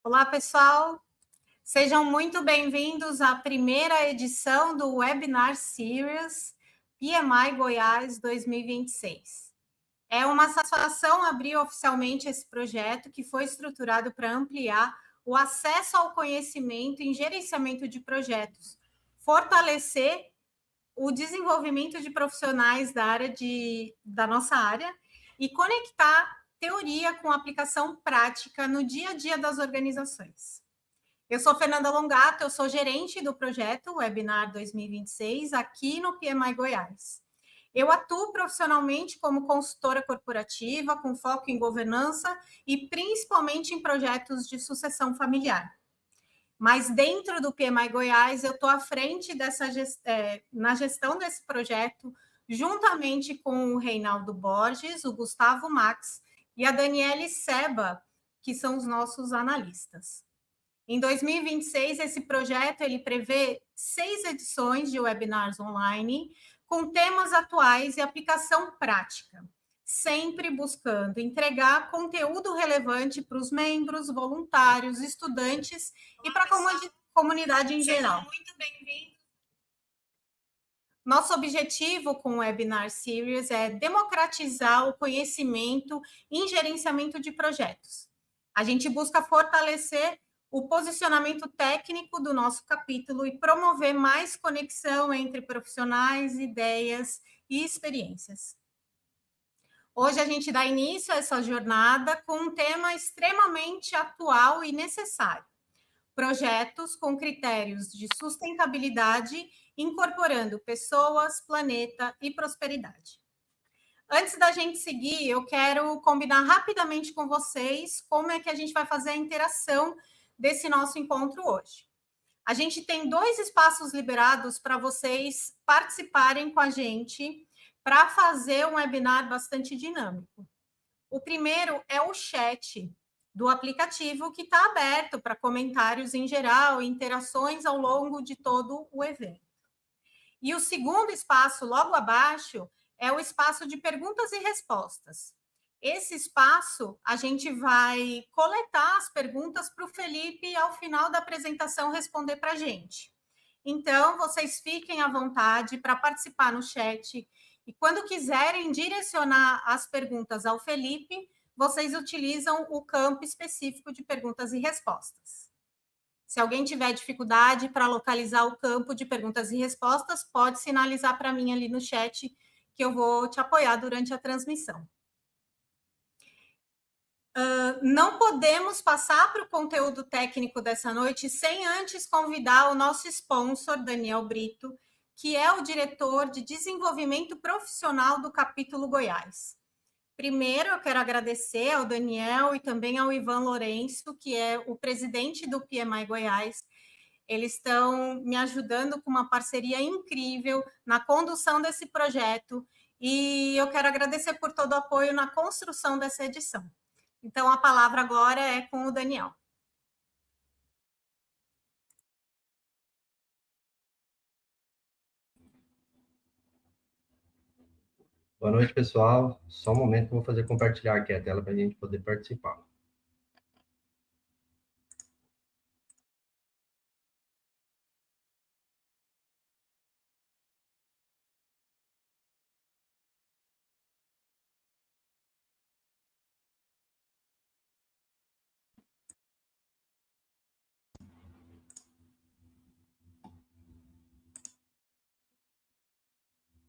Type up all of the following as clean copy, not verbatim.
Olá, pessoal. Sejam muito bem-vindos à primeira edição do Webinar Series PMI Goiás 2026. É uma satisfação abrir oficialmente esse projeto que foi estruturado para ampliar o acesso ao conhecimento em gerenciamento de projetos, fortalecer o desenvolvimento de profissionais da nossa área e conectar teoria com aplicação prática no dia a dia das organizações. Eu sou Fernanda Longato, eu sou gerente do projeto Webinar 2026 aqui no PMI Goiás. Eu atuo profissionalmente como consultora corporativa, com foco em governança e principalmente em projetos de sucessão familiar. Mas dentro do PMI Goiás, eu estou à frente na gestão desse projeto, juntamente com o Reinaldo Borges, o Gustavo Max e a Daniele Seba, que são os nossos analistas. Em 2026, esse projeto ele prevê 6 edições de webinars online, com temas atuais e aplicação prática, sempre buscando entregar conteúdo relevante para os membros, voluntários, estudantes e para a comunidade em geral. Muito bem-vindo. Nosso objetivo com o Webinar Series é democratizar o conhecimento em gerenciamento de projetos. A gente busca fortalecer o posicionamento técnico do nosso capítulo e promover mais conexão entre profissionais, ideias e experiências. Hoje a gente dá início a essa jornada com um tema extremamente atual e necessário: projetos com critérios de sustentabilidade, incorporando pessoas, planeta e prosperidade. Antes da gente seguir, eu quero combinar rapidamente com vocês como é que a gente vai fazer a interação desse nosso encontro hoje. A gente tem 2 espaços liberados para vocês participarem com a gente para fazer um webinar bastante dinâmico. O primeiro é o chat do aplicativo, que está aberto para comentários em geral e interações ao longo de todo o evento. E o segundo espaço, logo abaixo, é o espaço de perguntas e respostas. Esse espaço, a gente vai coletar as perguntas para o Felipe, ao final da apresentação, responder para a gente. Então, vocês fiquem à vontade para participar no chat. E quando quiserem direcionar as perguntas ao Felipe, vocês utilizam o campo específico de perguntas e respostas. Se alguém tiver dificuldade para localizar o campo de perguntas e respostas, pode sinalizar para mim ali no chat, que eu vou te apoiar durante a transmissão. Não podemos passar para o conteúdo técnico dessa noite sem antes convidar o nosso sponsor, Daniel Brito, que é o diretor de desenvolvimento profissional do capítulo Goiás. Primeiro, eu quero agradecer ao Daniel e também ao Ivan Lourenço, que é o presidente do PMI Goiás. Eles estão me ajudando com uma parceria incrível na condução desse projeto e eu quero agradecer por todo o apoio na construção dessa edição. Então, a palavra agora é com o Daniel. Boa noite, pessoal. Só um momento que eu vou fazer compartilhar aqui a tela para a gente poder participar.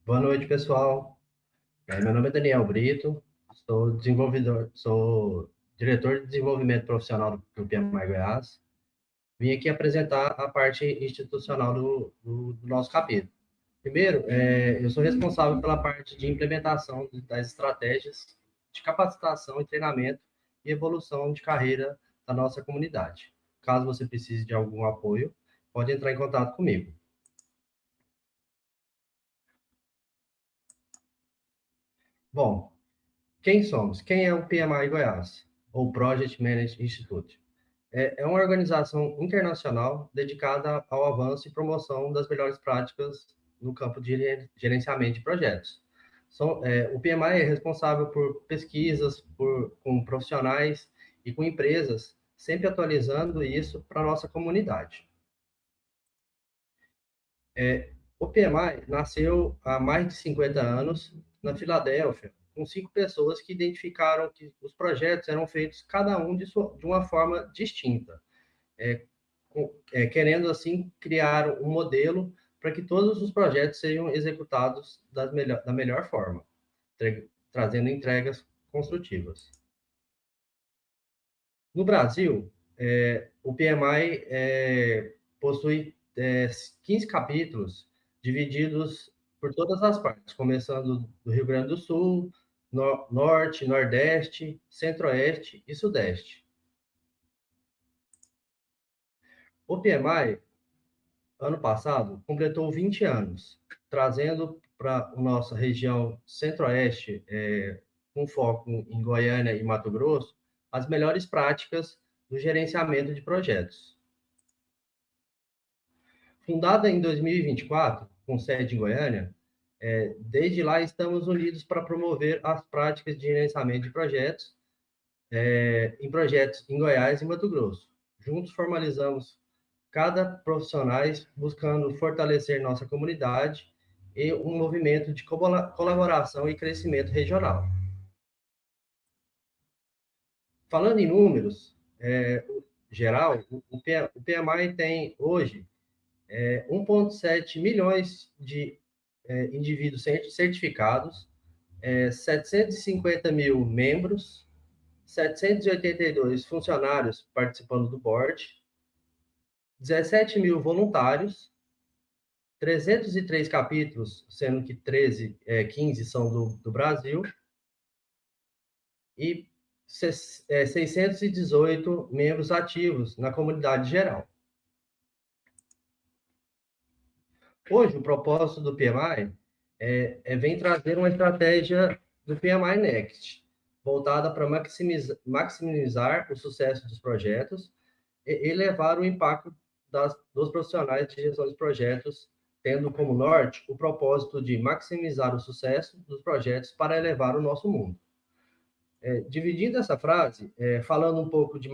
Boa noite, pessoal. Meu nome é Daniel Brito, sou diretor de desenvolvimento profissional do PMI Goiás. Vim aqui apresentar a parte institucional do nosso capítulo. Primeiro, eu sou responsável pela parte de implementação das estratégias de capacitação e treinamento e evolução de carreira da nossa comunidade. Caso você precise de algum apoio, pode entrar em contato comigo. Bom, quem somos? Quem é o PMI Goiás, ou Project Management Institute? É uma organização internacional dedicada ao avanço e promoção das melhores práticas no campo de gerenciamento de projetos. O PMI é responsável por pesquisas com profissionais e com empresas sempre atualizando isso para a nossa comunidade. O PMI nasceu há mais de 50 anos na Filadélfia, com 5 pessoas que identificaram que os projetos eram feitos cada um de uma forma distinta, querendo assim criar um modelo para que todos os projetos sejam executados da melhor forma, trazendo entregas construtivas. No Brasil, o PMI possui 15 capítulos divididos por todas as partes, começando do Rio Grande do Sul, Norte, Nordeste, Centro-Oeste e Sudeste. O PMI, ano passado, completou 20 anos, trazendo para a nossa região Centro-Oeste, com foco em Goiânia e Mato Grosso, as melhores práticas do gerenciamento de projetos. Fundada em 2024, com sede em Goiânia, desde lá estamos unidos para promover as práticas de gerenciamento de projetos, em projetos em Goiás e Mato Grosso. Juntos formalizamos cada profissionais buscando fortalecer nossa comunidade e um movimento de colaboração e crescimento regional. Falando em números, geral, o PMI tem hoje 1,7 milhões de indivíduos certificados, 750 mil membros, 782 funcionários participando do board, 17 mil voluntários, 303 capítulos, sendo que 15 são do Brasil, e 618 membros ativos na comunidade geral. Hoje, o propósito do PMI vem trazer uma estratégia do PMI Next, voltada para maximizar o sucesso dos projetos e elevar o impacto dos profissionais de gestão de projetos, tendo como norte o propósito de maximizar o sucesso dos projetos para elevar o nosso mundo. Dividindo essa frase, falando um pouco de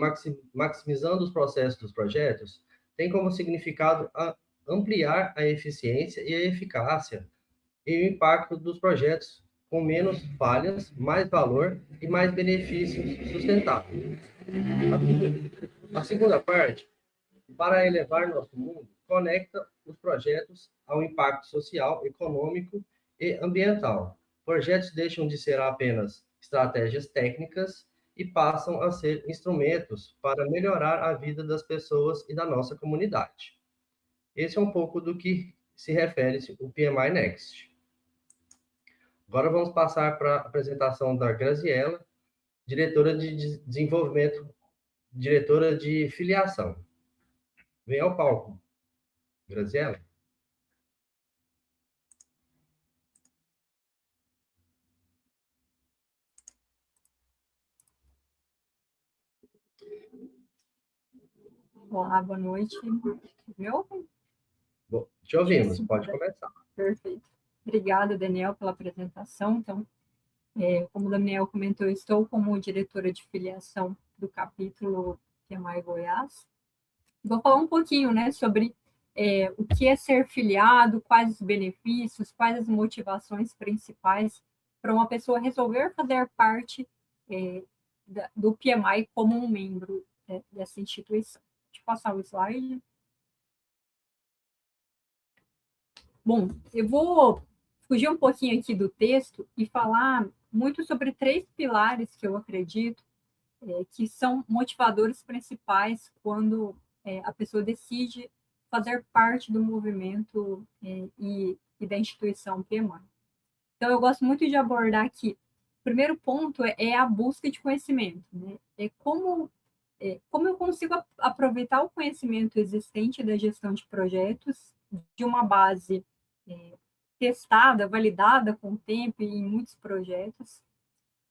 maximizando os processos dos projetos, tem como significado ampliar a eficiência e a eficácia e o impacto dos projetos com menos falhas, mais valor e mais benefícios sustentáveis. A segunda parte, para elevar nosso mundo, conecta os projetos ao impacto social, econômico e ambiental. Projetos deixam de ser apenas estratégias técnicas e passam a ser instrumentos para melhorar a vida das pessoas e da nossa comunidade. Esse é um pouco do que se refere o PMI Next. Agora vamos passar para a apresentação da Graziella, diretora de desenvolvimento, diretora de filiação. Vem ao palco, Graziella. Olá, boa noite. Me ouvem? Te ouvimos, pode começar. Perfeito. Obrigada, Daniel, pela apresentação. Então, como o Daniel comentou, eu estou como diretora de filiação do capítulo PMI Goiás. Vou falar um pouquinho, né, sobre o que é ser filiado, quais os benefícios, quais as motivações principais para uma pessoa resolver fazer parte do PMI como um membro dessa instituição. Deixa eu passar o slide. Bom, eu vou fugir um pouquinho aqui do texto e falar muito sobre 3 pilares que eu acredito que são motivadores principais quando a pessoa decide fazer parte do movimento e da instituição PMI. Então, eu gosto muito de abordar aqui. O primeiro ponto é a busca de conhecimento, né? Como eu consigo aproveitar o conhecimento existente da gestão de projetos de uma base testada, validada com o tempo e em muitos projetos,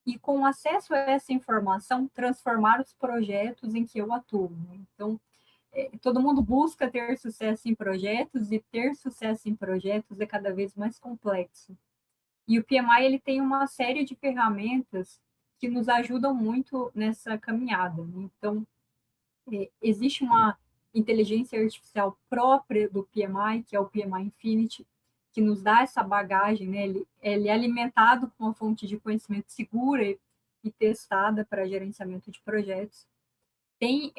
e com acesso a essa informação, transformar os projetos em que eu atuo, né? Então, todo mundo busca ter sucesso em projetos, e ter sucesso em projetos é cada vez mais complexo. E o PMI ele tem uma série de ferramentas que nos ajudam muito nessa caminhada, né? Então, Existe uma inteligência artificial própria do PMI, que é o PMI Infinity, que nos dá essa bagagem, né? Ele é alimentado com uma fonte de conhecimento segura e testada para gerenciamento de projetos. Quem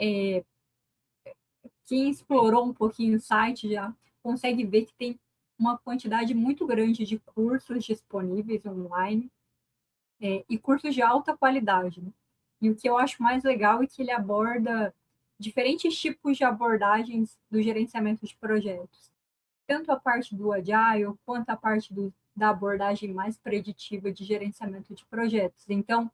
explorou um pouquinho o site já consegue ver que tem uma quantidade muito grande de cursos disponíveis online, e cursos de alta qualidade, né? E o que eu acho mais legal é que ele aborda diferentes tipos de abordagens do gerenciamento de projetos. Tanto a parte do Agile, quanto a parte da abordagem mais preditiva de gerenciamento de projetos. Então,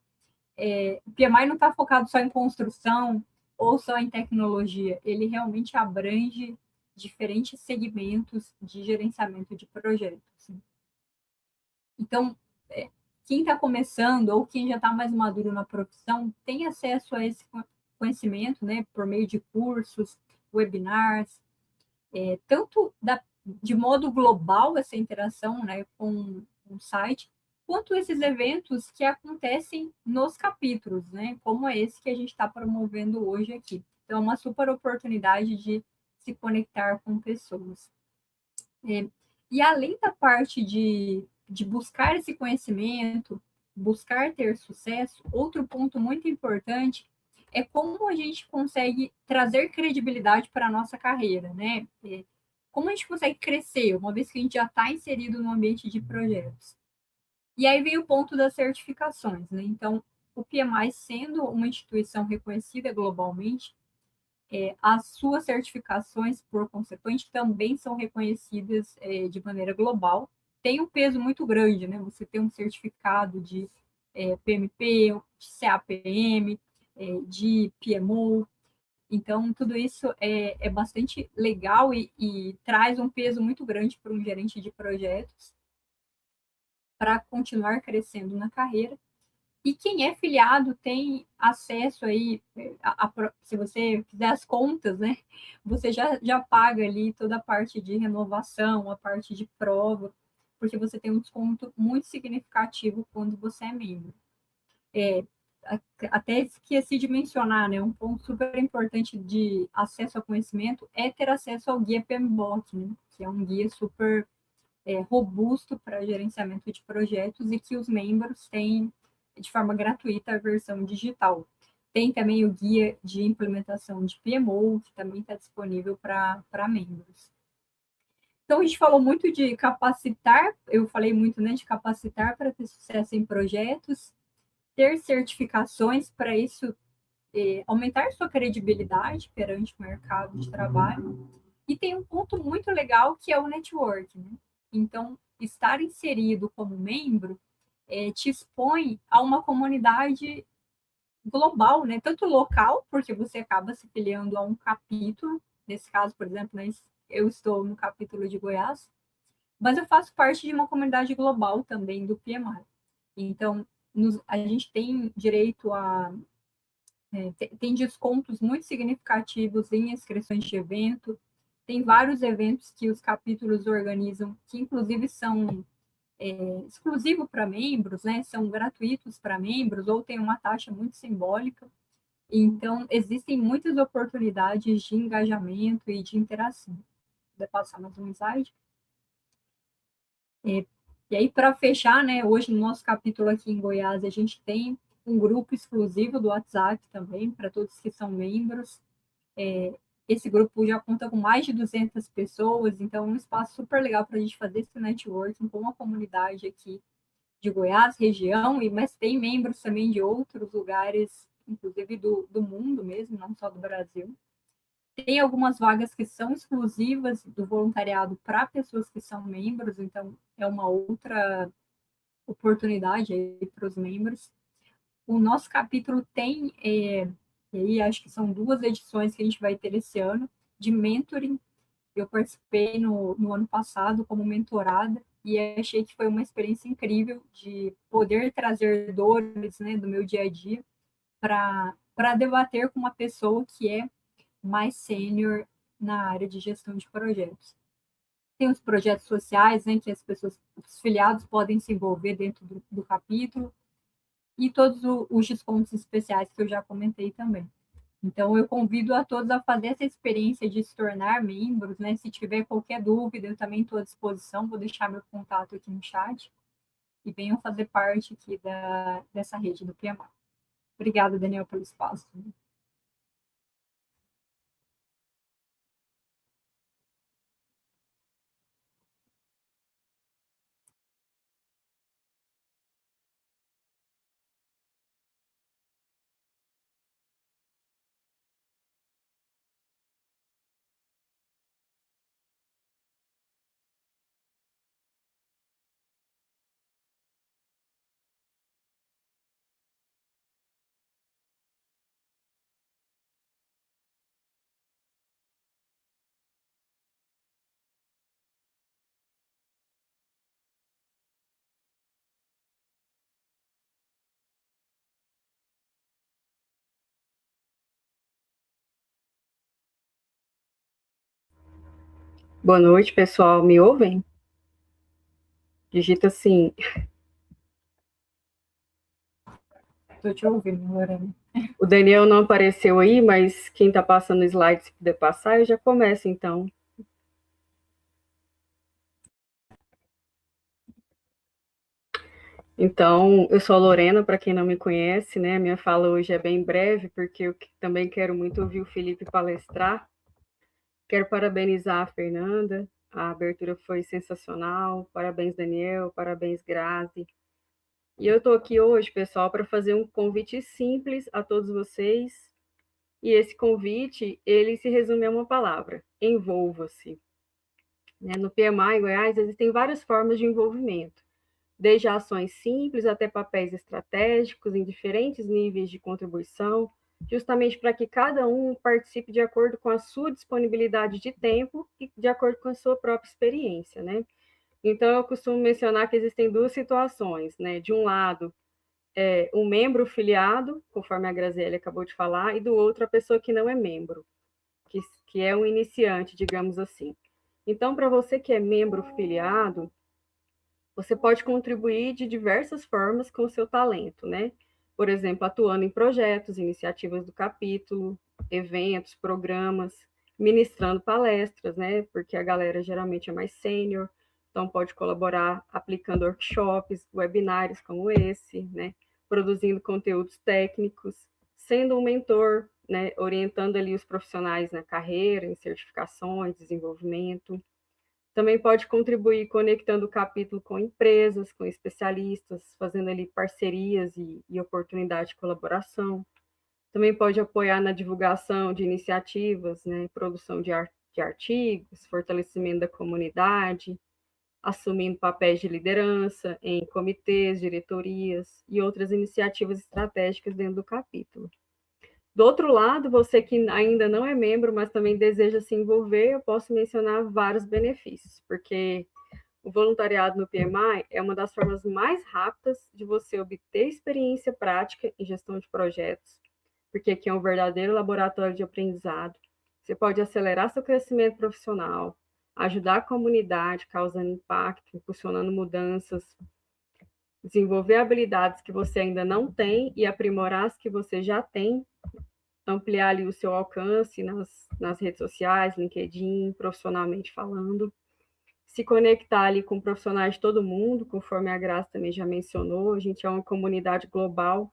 o PMI não está focado só em construção ou só em tecnologia, ele realmente abrange diferentes segmentos de gerenciamento de projetos. Então, quem está começando ou quem já está mais maduro na profissão tem acesso a esse conhecimento, né, por meio de cursos, webinars, tanto de modo global essa interação, né, com o site, quanto esses eventos que acontecem nos capítulos, né, como esse que a gente está promovendo hoje aqui. Então, é uma super oportunidade de se conectar com pessoas. E além da parte de buscar esse conhecimento, buscar ter sucesso, outro ponto muito importante é como a gente consegue trazer credibilidade para a nossa carreira, né? Como a gente consegue crescer, uma vez que a gente já está inserido no ambiente de projetos. E aí vem o ponto das certificações, né? Então, o PMI, sendo uma instituição reconhecida globalmente, as suas certificações, por consequente, também são reconhecidas de maneira global. Tem um peso muito grande, né? Você tem um certificado de PMP, de CAPM, de PMO. Então, tudo isso é bastante legal e traz um peso muito grande para um gerente de projetos para continuar crescendo na carreira. E quem é filiado tem acesso aí, se você fizer as contas, né? Você já paga ali toda a parte de renovação, a parte de prova, porque você tem um desconto muito significativo quando você é membro. Até esqueci de mencionar, né? Um ponto super importante de acesso ao conhecimento é ter acesso ao guia PMBOK, né? Que é um guia super robusto para gerenciamento de projetos e que os membros têm de forma gratuita a versão digital. Tem também o guia de implementação de PMO, que também está disponível para membros. Então, a gente falou muito de capacitar, eu falei muito, né, de capacitar para ter sucesso em projetos, ter certificações para isso aumentar sua credibilidade perante o mercado de trabalho. E tem um ponto muito legal que é o network, né? Então, estar inserido como membro te expõe a uma comunidade global, né? Tanto local, porque você acaba se filiando a um capítulo, nesse caso, por exemplo, né, eu estou no capítulo de Goiás, mas eu faço parte de uma comunidade global também do PMI. Então, a gente tem direito a tem descontos muito significativos em inscrições de evento, tem vários eventos que os capítulos organizam, que inclusive são exclusivos para membros, né? São gratuitos para membros, ou tem uma taxa muito simbólica. Então, existem muitas oportunidades de engajamento e de interação. Vou passar mais um slide. E aí, para fechar, né? Hoje, no nosso capítulo aqui em Goiás, a gente tem um grupo exclusivo do WhatsApp também, para todos que são membros. Esse grupo já conta com mais de 200 pessoas, então é um espaço super legal para a gente fazer esse networking com a comunidade aqui de Goiás, região, mas tem membros também de outros lugares, inclusive do mundo mesmo, não só do Brasil. Tem algumas vagas que são exclusivas do voluntariado para pessoas que são membros, então é uma outra oportunidade aí para os membros. O nosso capítulo tem, e aí acho que são 2 edições que a gente vai ter esse ano, de mentoring. Eu participei no ano passado como mentorada e achei que foi uma experiência incrível de poder trazer dores, né, do meu dia a dia para debater com uma pessoa que é mais sênior na área de gestão de projetos. Tem os projetos sociais, né, que os filiados podem se envolver dentro do capítulo, e todos os descontos especiais que eu já comentei também. Então, eu convido a todos a fazer essa experiência de se tornar membros, né? Se tiver qualquer dúvida, eu também estou à disposição, vou deixar meu contato aqui no chat, e venham fazer parte aqui dessa rede do PMI. Obrigada, Daniel, pelo espaço. Boa noite, pessoal. Me ouvem? Digita assim. Estou te ouvindo, Lorena. O Daniel não apareceu aí, mas quem está passando o slide, se puder passar, eu já começo, então. Então, eu sou a Lorena, para quem não me conhece, né? Minha fala hoje é bem breve, porque eu também quero muito ouvir o Felipe palestrar. Quero parabenizar a Fernanda, a abertura foi sensacional. Parabéns, Daniel, parabéns, Grazi. E eu estou aqui hoje, pessoal, para fazer um convite simples a todos vocês. E esse convite, ele se resume a uma palavra: envolva-se. No PMI em Goiás, existem várias formas de envolvimento, desde ações simples até papéis estratégicos em diferentes níveis de contribuição, justamente para que cada um participe de acordo com a sua disponibilidade de tempo e de acordo com a sua própria experiência, né? Então, eu costumo mencionar que existem duas situações, né? De um lado, um membro filiado, conforme a Graziele acabou de falar, e do outro, a pessoa que não é membro, que é um iniciante, digamos assim. Então, para você que é membro filiado, você pode contribuir de diversas formas com o seu talento, né? Por exemplo, atuando em projetos, iniciativas do capítulo, eventos, programas, ministrando palestras, né? Porque a galera geralmente é mais sênior, então pode colaborar aplicando workshops, webinários como esse, né? Produzindo conteúdos técnicos, sendo um mentor, né? Orientando ali os profissionais na carreira, em certificações, desenvolvimento. Também pode contribuir conectando o capítulo com empresas, com especialistas, fazendo ali parcerias e oportunidade de colaboração. Também pode apoiar na divulgação de iniciativas, né, produção de artigos, fortalecimento da comunidade, assumindo papéis de liderança em comitês, diretorias e outras iniciativas estratégicas dentro do capítulo. Do outro lado, você que ainda não é membro, mas também deseja se envolver, eu posso mencionar vários benefícios, porque o voluntariado no PMI é uma das formas mais rápidas de você obter experiência prática em gestão de projetos, porque aqui é um verdadeiro laboratório de aprendizado. Você pode acelerar seu crescimento profissional, ajudar a comunidade, causando impacto, impulsionando mudanças, desenvolver habilidades que você ainda não tem e aprimorar as que você já tem, ampliar ali o seu alcance nas redes sociais, LinkedIn, profissionalmente falando, se conectar ali com profissionais de todo mundo, conforme a Graça também já mencionou, a gente é uma comunidade global,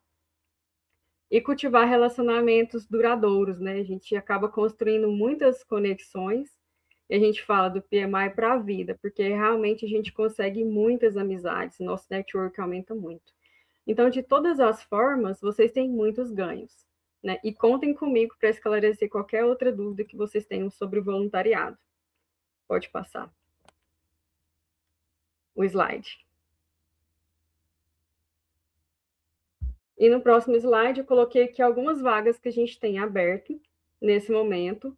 e cultivar relacionamentos duradouros, né? A gente acaba construindo muitas conexões, e a gente fala do PMI para a vida, porque realmente a gente consegue muitas amizades, nosso network aumenta muito. Então, de todas as formas, vocês têm muitos ganhos, né? E contem comigo para esclarecer qualquer outra dúvida que vocês tenham sobre o voluntariado. Pode passar o slide. E no próximo slide eu coloquei aqui algumas vagas que a gente tem aberto nesse momento,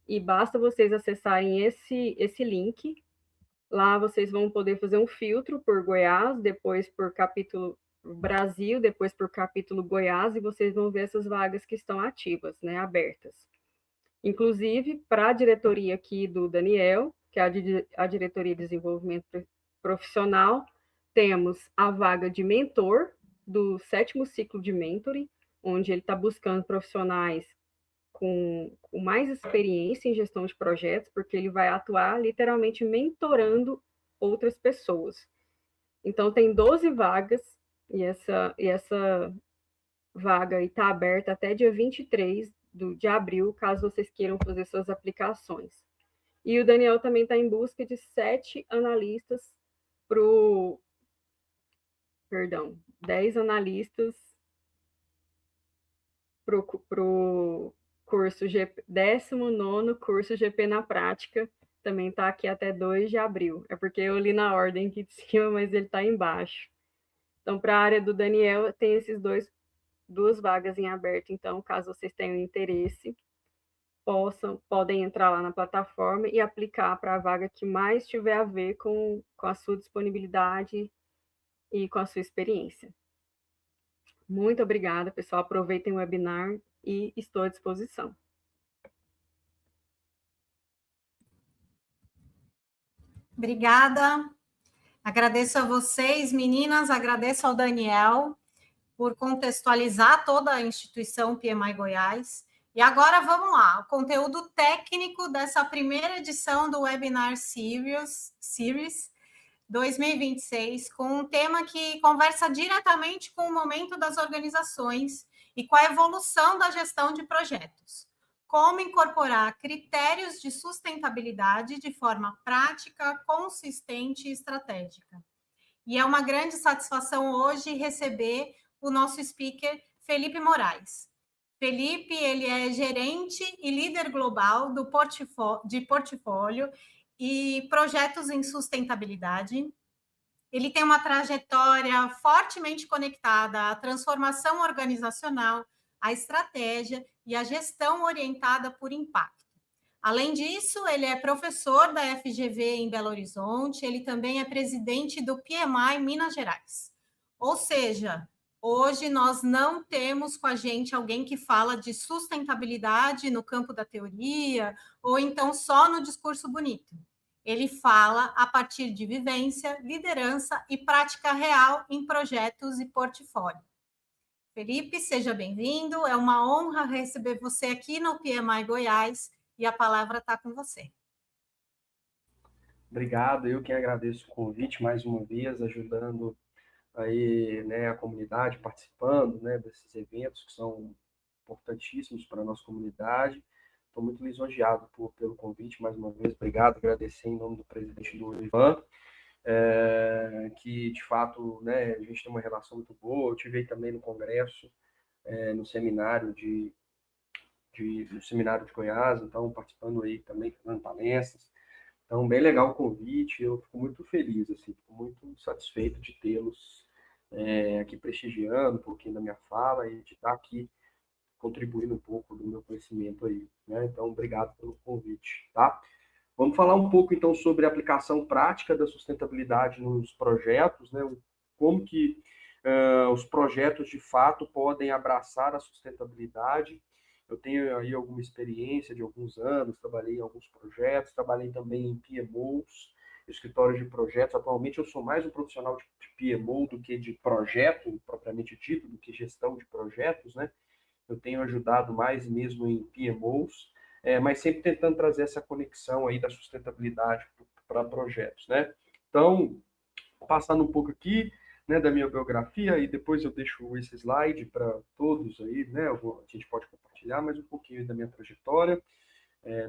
e basta vocês acessarem esse link. Lá vocês vão poder fazer um filtro por Goiás, depois por capítulo Brasil, depois por capítulo Goiás, e vocês vão ver essas vagas que estão ativas, né, abertas. Inclusive, para a diretoria aqui do Daniel, que é a diretoria de desenvolvimento profissional, temos a vaga de mentor do 7º ciclo de mentoring, onde ele está buscando profissionais com mais experiência em gestão de projetos, porque ele vai atuar literalmente mentorando outras pessoas. Então, tem 12 vagas, e essa vaga está aberta até dia 23 de abril, caso vocês queiram fazer suas aplicações. E o Daniel também está em busca de 7 analistas para o... Perdão, 10 analistas para o curso 19º curso GP na prática, também está aqui até 2 de abril. É porque eu li na ordem aqui de cima, mas ele está embaixo. Então, para a área do Daniel, tem esses duas vagas em aberto. Então, caso vocês tenham interesse, podem entrar lá na plataforma e aplicar para a vaga que mais tiver a ver com a sua disponibilidade e com a sua experiência. Muito obrigada, pessoal. Aproveitem o webinar e estou à disposição. Obrigada. Agradeço a vocês, meninas, agradeço ao Daniel por contextualizar toda a instituição PMI Goiás. E agora vamos lá, o conteúdo técnico dessa primeira edição do Webinar Series 2026, com um tema que conversa diretamente com o momento das organizações e com a evolução da gestão de projetos. Como incorporar critérios de sustentabilidade de forma prática, consistente e estratégica. E é uma grande satisfação hoje receber o nosso speaker, Felipe Moraes. Felipe, ele é gerente e líder global de portfólio e projetos em sustentabilidade. Ele tem uma trajetória fortemente conectada à transformação organizacional, à estratégia e à gestão orientada por impacto. Além disso, ele é professor da FGV em Belo Horizonte, ele também é presidente do PMI Minas Gerais. Ou seja, hoje nós não temos com a gente alguém que fala de sustentabilidade no campo da teoria, ou então só no discurso bonito. Ele fala a partir de vivência, liderança e prática real em projetos e portfólio. Felipe, seja bem-vindo. É uma honra receber você aqui no PMI Goiás e a palavra está com você. Obrigado, eu que agradeço o convite mais uma vez, ajudando aí, né, a comunidade, participando, né, desses eventos que são importantíssimos para a nossa comunidade. Estou muito lisonjeado pelo convite mais uma vez. Obrigado, agradecer em nome do presidente do Ivan, que de fato, né, a gente tem uma relação muito boa. Eu tive aí também no congresso, no seminário no seminário de Goiás, então participando aí também, dando palestras. Então, bem legal o convite, eu fico muito feliz, assim, fico muito satisfeito de tê-los aqui prestigiando um pouquinho da minha fala e de estar aqui contribuindo um pouco do meu conhecimento aí, né? Então, obrigado pelo convite, tá? Vamos falar um pouco, então, sobre a aplicação prática da sustentabilidade nos projetos, né? Como que os projetos, de fato, podem abraçar a sustentabilidade. Eu tenho aí alguma experiência de alguns anos, trabalhei em alguns projetos, trabalhei também em PMOs, escritórios de projetos. Atualmente eu sou mais um profissional de PMO do que de projeto, propriamente dito, do que gestão de projetos, né? Eu tenho ajudado mais mesmo em PMOs, mas sempre tentando trazer essa conexão aí da sustentabilidade para projetos, né? Então, passando um pouco aqui, né, da minha biografia, e depois eu deixo esse slide para todos aí, né? A gente pode compartilhar mais um pouquinho da minha trajetória.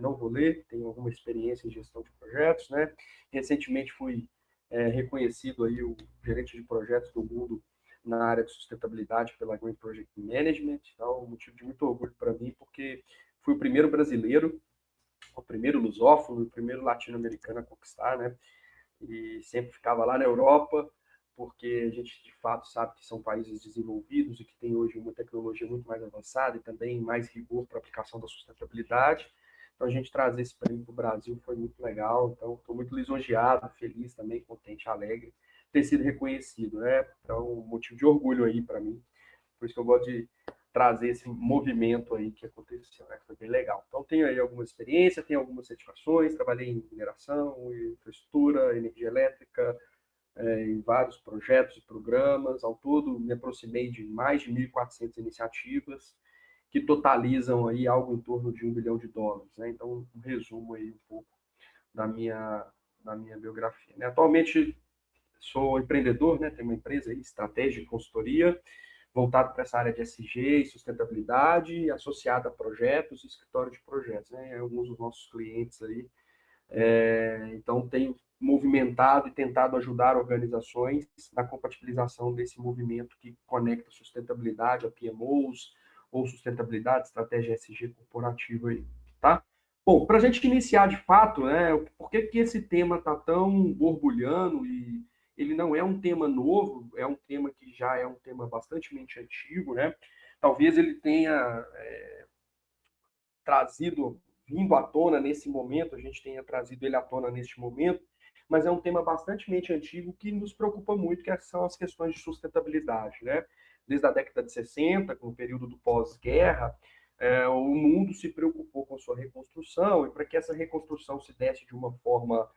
Não vou ler, tenho alguma experiência em gestão de projetos, né? Recentemente fui reconhecido aí o gerente de projetos do mundo na área de sustentabilidade pela Green Project Management. Então, um motivo de muito orgulho para mim, porque fui o primeiro brasileiro, o primeiro lusófono, o primeiro latino-americano a conquistar, né? E sempre ficava lá na Europa, porque a gente de fato sabe que são países desenvolvidos e que tem hoje uma tecnologia muito mais avançada e também mais rigor para a aplicação da sustentabilidade. Então, a gente trazer esse prêmio para o Brasil foi muito legal. Então, estou muito lisonjeado, feliz também, contente, alegre ter sido reconhecido, né? Então, um motivo de orgulho aí para mim. Por isso que eu gosto de trazer esse movimento aí que aconteceu, né? Foi bem legal. Então, tenho aí alguma experiência, tenho algumas certificações, trabalhei em mineração, infraestrutura, energia elétrica, em vários projetos e programas. Ao todo, me aproximei de mais de 1.400 iniciativas que totalizam aí algo em torno de $1 bilhão, né? Então, um resumo aí um pouco da minha biografia, né? Atualmente, sou empreendedor, né? Tenho uma empresa aí, estratégia de consultoria, voltado para essa área de SG e sustentabilidade, associada a projetos e escritório de projetos, né? Alguns dos nossos clientes aí. Então, tenho movimentado e tentado ajudar organizações na compatibilização desse movimento que conecta sustentabilidade a PMOs ou sustentabilidade, estratégia ESG corporativa aí, tá? Bom, para a gente iniciar de fato, né, por que esse tema está tão borbulhando e ele não é um tema novo, é um tema que já é um tema bastante antigo, né? Talvez ele tenha vindo à tona nesse momento, a gente tenha trazido ele à tona neste momento, mas é um tema bastante antigo que nos preocupa muito, que são as questões de sustentabilidade, né? Desde a década de 60, com o período do pós-guerra, o mundo se preocupou com sua reconstrução, e para que essa reconstrução se desse de uma forma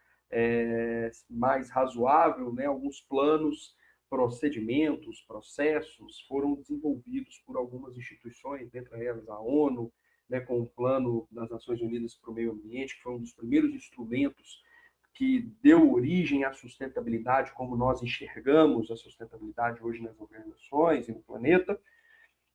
mais razoável, né, alguns planos, procedimentos, processos foram desenvolvidos por algumas instituições, dentre elas a ONU, né, com o Plano das Nações Unidas para o Meio Ambiente, que foi um dos primeiros instrumentos que deu origem à sustentabilidade, como nós enxergamos a sustentabilidade hoje nas organizações e no planeta.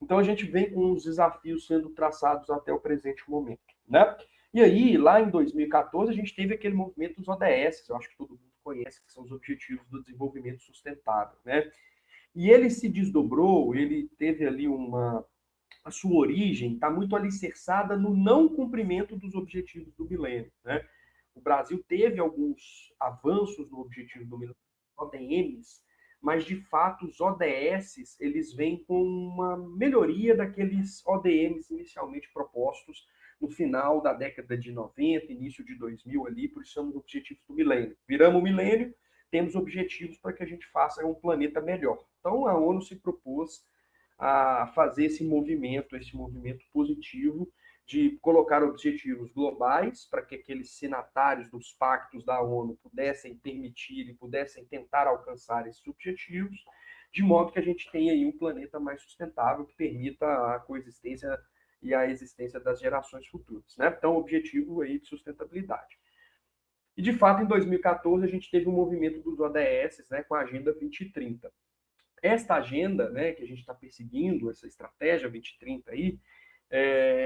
Então, a gente vem com os desafios sendo traçados até o presente momento, né? E aí, lá em 2014, a gente teve aquele movimento dos ODS, eu acho que todo mundo conhece, que são os Objetivos do Desenvolvimento Sustentável, né? E ele se desdobrou, ele teve ali a sua origem está muito alicerçada no não cumprimento dos objetivos do milênio, né? O Brasil teve alguns avanços no objetivo do milênio, ODMs, mas de fato os ODS eles vêm com uma melhoria daqueles ODMs inicialmente propostos no final da década de 90, início de 2000 ali, por isso são os objetivos do milênio. Viramos o milênio, temos objetivos para que a gente faça um planeta melhor. Então a ONU se propôs a fazer esse movimento positivo de colocar objetivos globais para que aqueles signatários dos pactos da ONU pudessem permitir e pudessem tentar alcançar esses objetivos, de modo que a gente tenha aí um planeta mais sustentável que permita a coexistência e a existência das gerações futuras, né? Então, objetivo aí de sustentabilidade. E, de fato, em 2014, a gente teve um movimento dos ODS, né, com a Agenda 2030. Esta agenda, né, que a gente está perseguindo, essa estratégia 2030 aí,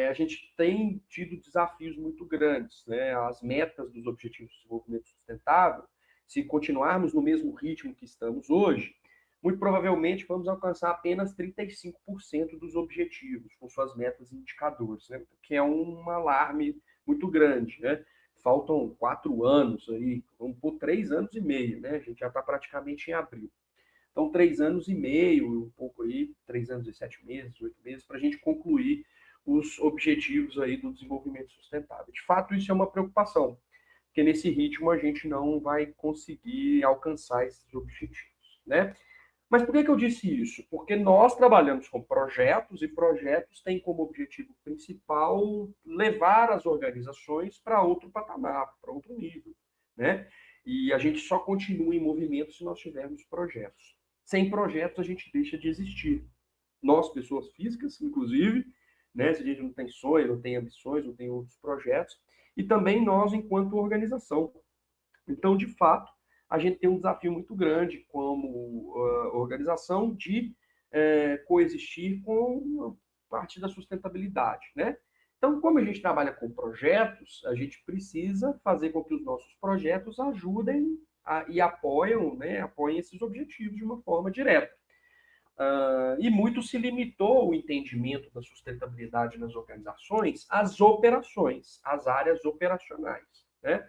a gente tem tido desafios muito grandes, né? As metas dos Objetivos de Desenvolvimento Sustentável, se continuarmos no mesmo ritmo que estamos hoje, muito provavelmente vamos alcançar apenas 35% dos objetivos, com suas metas e indicadores, né? Que é um alarme muito grande, né? Faltam 4 anos aí, vamos por 3 anos e meio, né? A gente já está praticamente em abril. Então, 3 anos e meio, um pouco aí, 3 anos e 7 meses, 8 meses, para a gente concluir os objetivos aí do desenvolvimento sustentável. De fato, isso é uma preocupação, porque nesse ritmo a gente não vai conseguir alcançar esses objetivos, né? Mas por que eu disse isso? Porque nós trabalhamos com projetos e projetos têm como objetivo principal levar as organizações para outro patamar, para outro nível, né? E a gente só continua em movimento se nós tivermos projetos. Sem projetos, a gente deixa de existir. Nós, pessoas físicas, inclusive, né? Se a gente não tem sonho, não tem ambições, não tem outros projetos, e também nós, enquanto organização. Então, de fato, a gente tem um desafio muito grande como organização de coexistir com a parte da sustentabilidade, né? Então, como a gente trabalha com projetos, a gente precisa fazer com que os nossos projetos ajudem e apoiem esses objetivos de uma forma direta. E muito se limitou o entendimento da sustentabilidade nas organizações às operações, às áreas operacionais, né?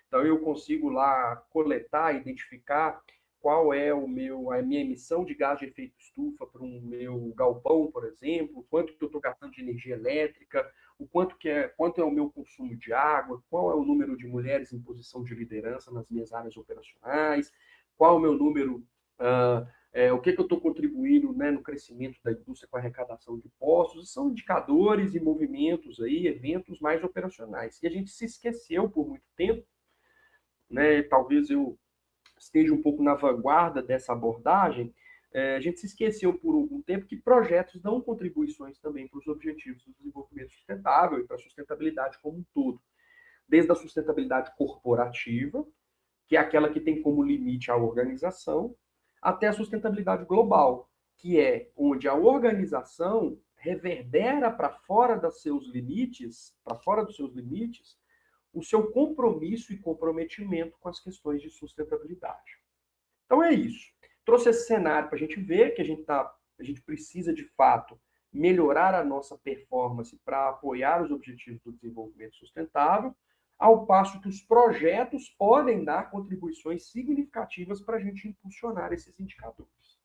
Então, eu consigo lá coletar, identificar qual é a minha emissão de gás de efeito estufa para o meu galpão, por exemplo, quanto que eu estou gastando de energia elétrica, quanto é o meu consumo de água, qual é o número de mulheres em posição de liderança nas minhas áreas operacionais, qual é o meu número, o que eu estou contribuindo, né, no crescimento da indústria com a arrecadação de impostos. São indicadores e movimentos aí, eventos mais operacionais. E a gente se esqueceu por muito tempo, né, talvez eu esteja um pouco na vanguarda dessa abordagem, a gente se esqueceu por algum tempo que projetos dão contribuições também para os objetivos do desenvolvimento sustentável e para a sustentabilidade como um todo. Desde a sustentabilidade corporativa, que é aquela que tem como limite a organização, até a sustentabilidade global, que é onde a organização reverbera para fora dos seus limites, o seu compromisso e comprometimento com as questões de sustentabilidade. Então é isso. Trouxe esse cenário para a gente ver que a gente precisa, de fato, melhorar a nossa performance para apoiar os objetivos do desenvolvimento sustentável, ao passo que os projetos podem dar contribuições significativas para a gente impulsionar esses indicadores,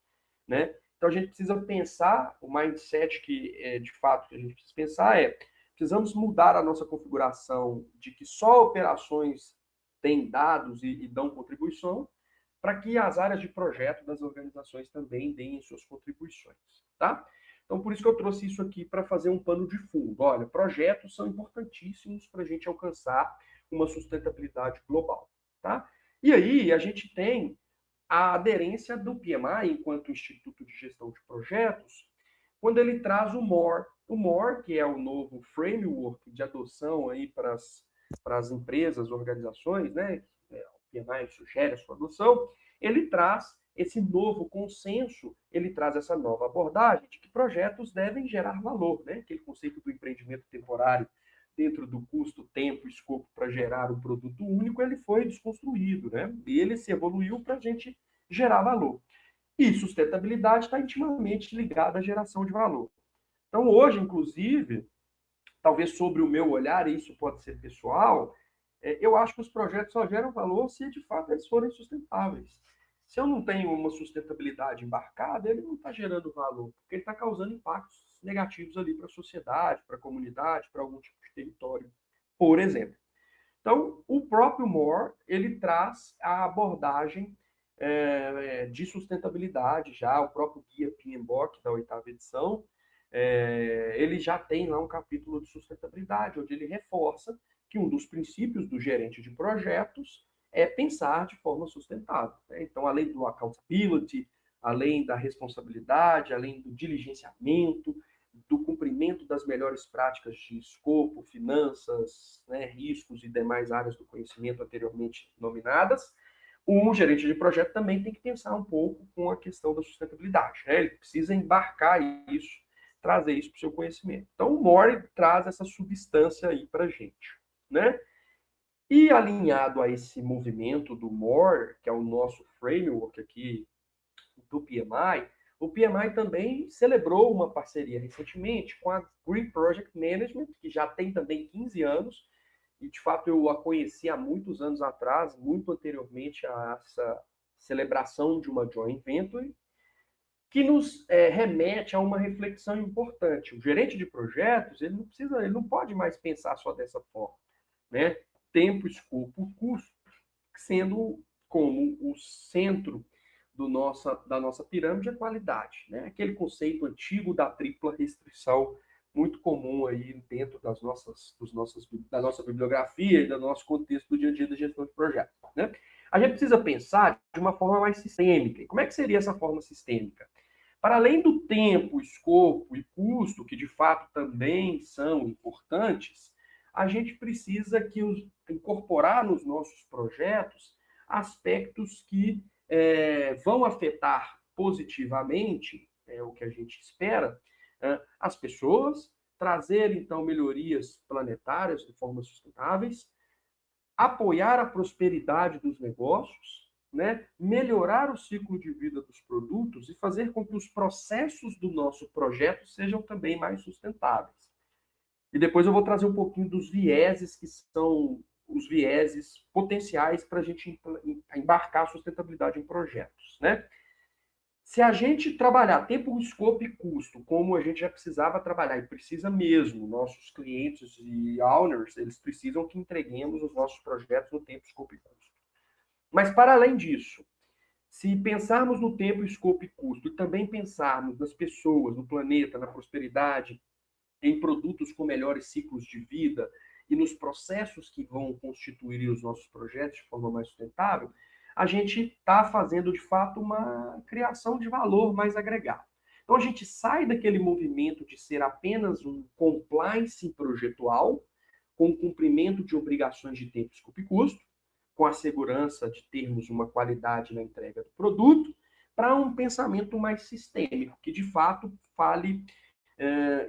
né? Então, a gente precisa pensar, o mindset que, de fato, que a gente precisa pensar precisamos mudar a nossa configuração de que só operações têm dados e dão contribuição, para que as áreas de projeto das organizações também deem suas contribuições, tá? Então, por isso que eu trouxe isso aqui para fazer um pano de fundo. Olha, projetos são importantíssimos para a gente alcançar uma sustentabilidade global, tá? E aí, a gente tem a aderência do PMI, enquanto Instituto de Gestão de Projetos, quando ele traz o MORE. O MORE, que é o novo framework de adoção aí para as empresas, organizações, né? O PMI sugere a sua adoção, ele traz esse novo consenso, ele traz essa nova abordagem de que projetos devem gerar valor, né? Aquele conceito do empreendimento temporário dentro do custo, tempo, escopo para gerar um produto único, ele foi desconstruído, né? E ele se evoluiu para a gente gerar valor. E sustentabilidade está intimamente ligada à geração de valor. Então, hoje, inclusive, talvez sobre o meu olhar, e isso pode ser pessoal, eu acho que os projetos só geram valor se, de fato, eles forem sustentáveis. Se eu não tenho uma sustentabilidade embarcada, ele não está gerando valor, porque ele está causando impactos negativos ali para a sociedade, para a comunidade, para algum tipo de território, por exemplo. Então, o próprio MORE, ele traz a abordagem de sustentabilidade já, o próprio guia PMBOK da 8ª edição, ele já tem lá um capítulo de sustentabilidade, onde ele reforça que um dos princípios do gerente de projetos é pensar de forma sustentável, né? Então, além do accountability, além da responsabilidade, além do diligenciamento, do cumprimento das melhores práticas de escopo, finanças, né, riscos e demais áreas do conhecimento anteriormente nominadas, um gerente de projeto também tem que pensar um pouco com a questão da sustentabilidade, né? Ele precisa embarcar isso, trazer isso para o seu conhecimento. Então, o MORE traz essa substância aí para a gente, né? E alinhado a esse movimento do MORE, que é o nosso framework aqui do PMI, o PMI também celebrou uma parceria recentemente com a Green Project Management, que já tem também 15 anos, e de fato eu a conheci há muitos anos atrás, muito anteriormente a essa celebração de uma joint venture, que nos remete a uma reflexão importante. O gerente de projetos, ele não pode mais pensar só dessa forma, né? Tempo, escopo, custo, sendo como o centro da nossa pirâmide a qualidade, né? Aquele conceito antigo da tripla restrição, muito comum aí dentro da nossa bibliografia e do nosso contexto do dia a dia da gestão de projetos, né? A gente precisa pensar de uma forma mais sistêmica. E como é que seria essa forma sistêmica? Para além do tempo, escopo e custo, que de fato também são importantes, a gente precisa incorporar nos nossos projetos aspectos que vão afetar positivamente, o que a gente espera, as pessoas, trazer, então, melhorias planetárias de forma sustentáveis, apoiar a prosperidade dos negócios, né? Melhorar o ciclo de vida dos produtos e fazer com que os processos do nosso projeto sejam também mais sustentáveis. E depois eu vou trazer um pouquinho dos vieses que são os vieses potenciais para a gente embarcar a sustentabilidade em projetos, né? Se a gente trabalhar tempo, escopo e custo, como a gente já precisava trabalhar, e precisa mesmo, nossos clientes e owners, eles precisam que entreguemos os nossos projetos no tempo, escopo e custo. Mas, para além disso, se pensarmos no tempo, escopo e custo, e também pensarmos nas pessoas, no planeta, na prosperidade, em produtos com melhores ciclos de vida e nos processos que vão constituir os nossos projetos de forma mais sustentável, a gente está fazendo, de fato, uma criação de valor mais agregado. Então, a gente sai daquele movimento de ser apenas um compliance projetual, com cumprimento de obrigações de tempo, escopo e custo, com a segurança de termos uma qualidade na entrega do produto, para um pensamento mais sistêmico, que, de fato, fale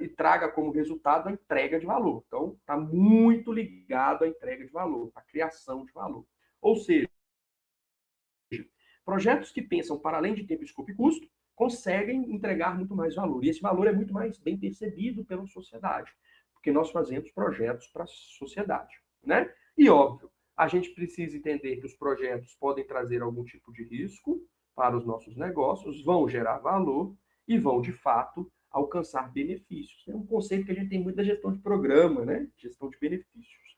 e traga como resultado a entrega de valor. Então, está muito ligado à entrega de valor, à criação de valor. Ou seja, projetos que pensam para além de tempo, escopo e custo conseguem entregar muito mais valor. E esse valor é muito mais bem percebido pela sociedade, porque nós fazemos projetos para a sociedade, né? E, óbvio, a gente precisa entender que os projetos podem trazer algum tipo de risco para os nossos negócios, vão gerar valor e vão, de fato, alcançar benefícios. É um conceito que a gente tem muito da gestão de programa, né? Gestão de benefícios.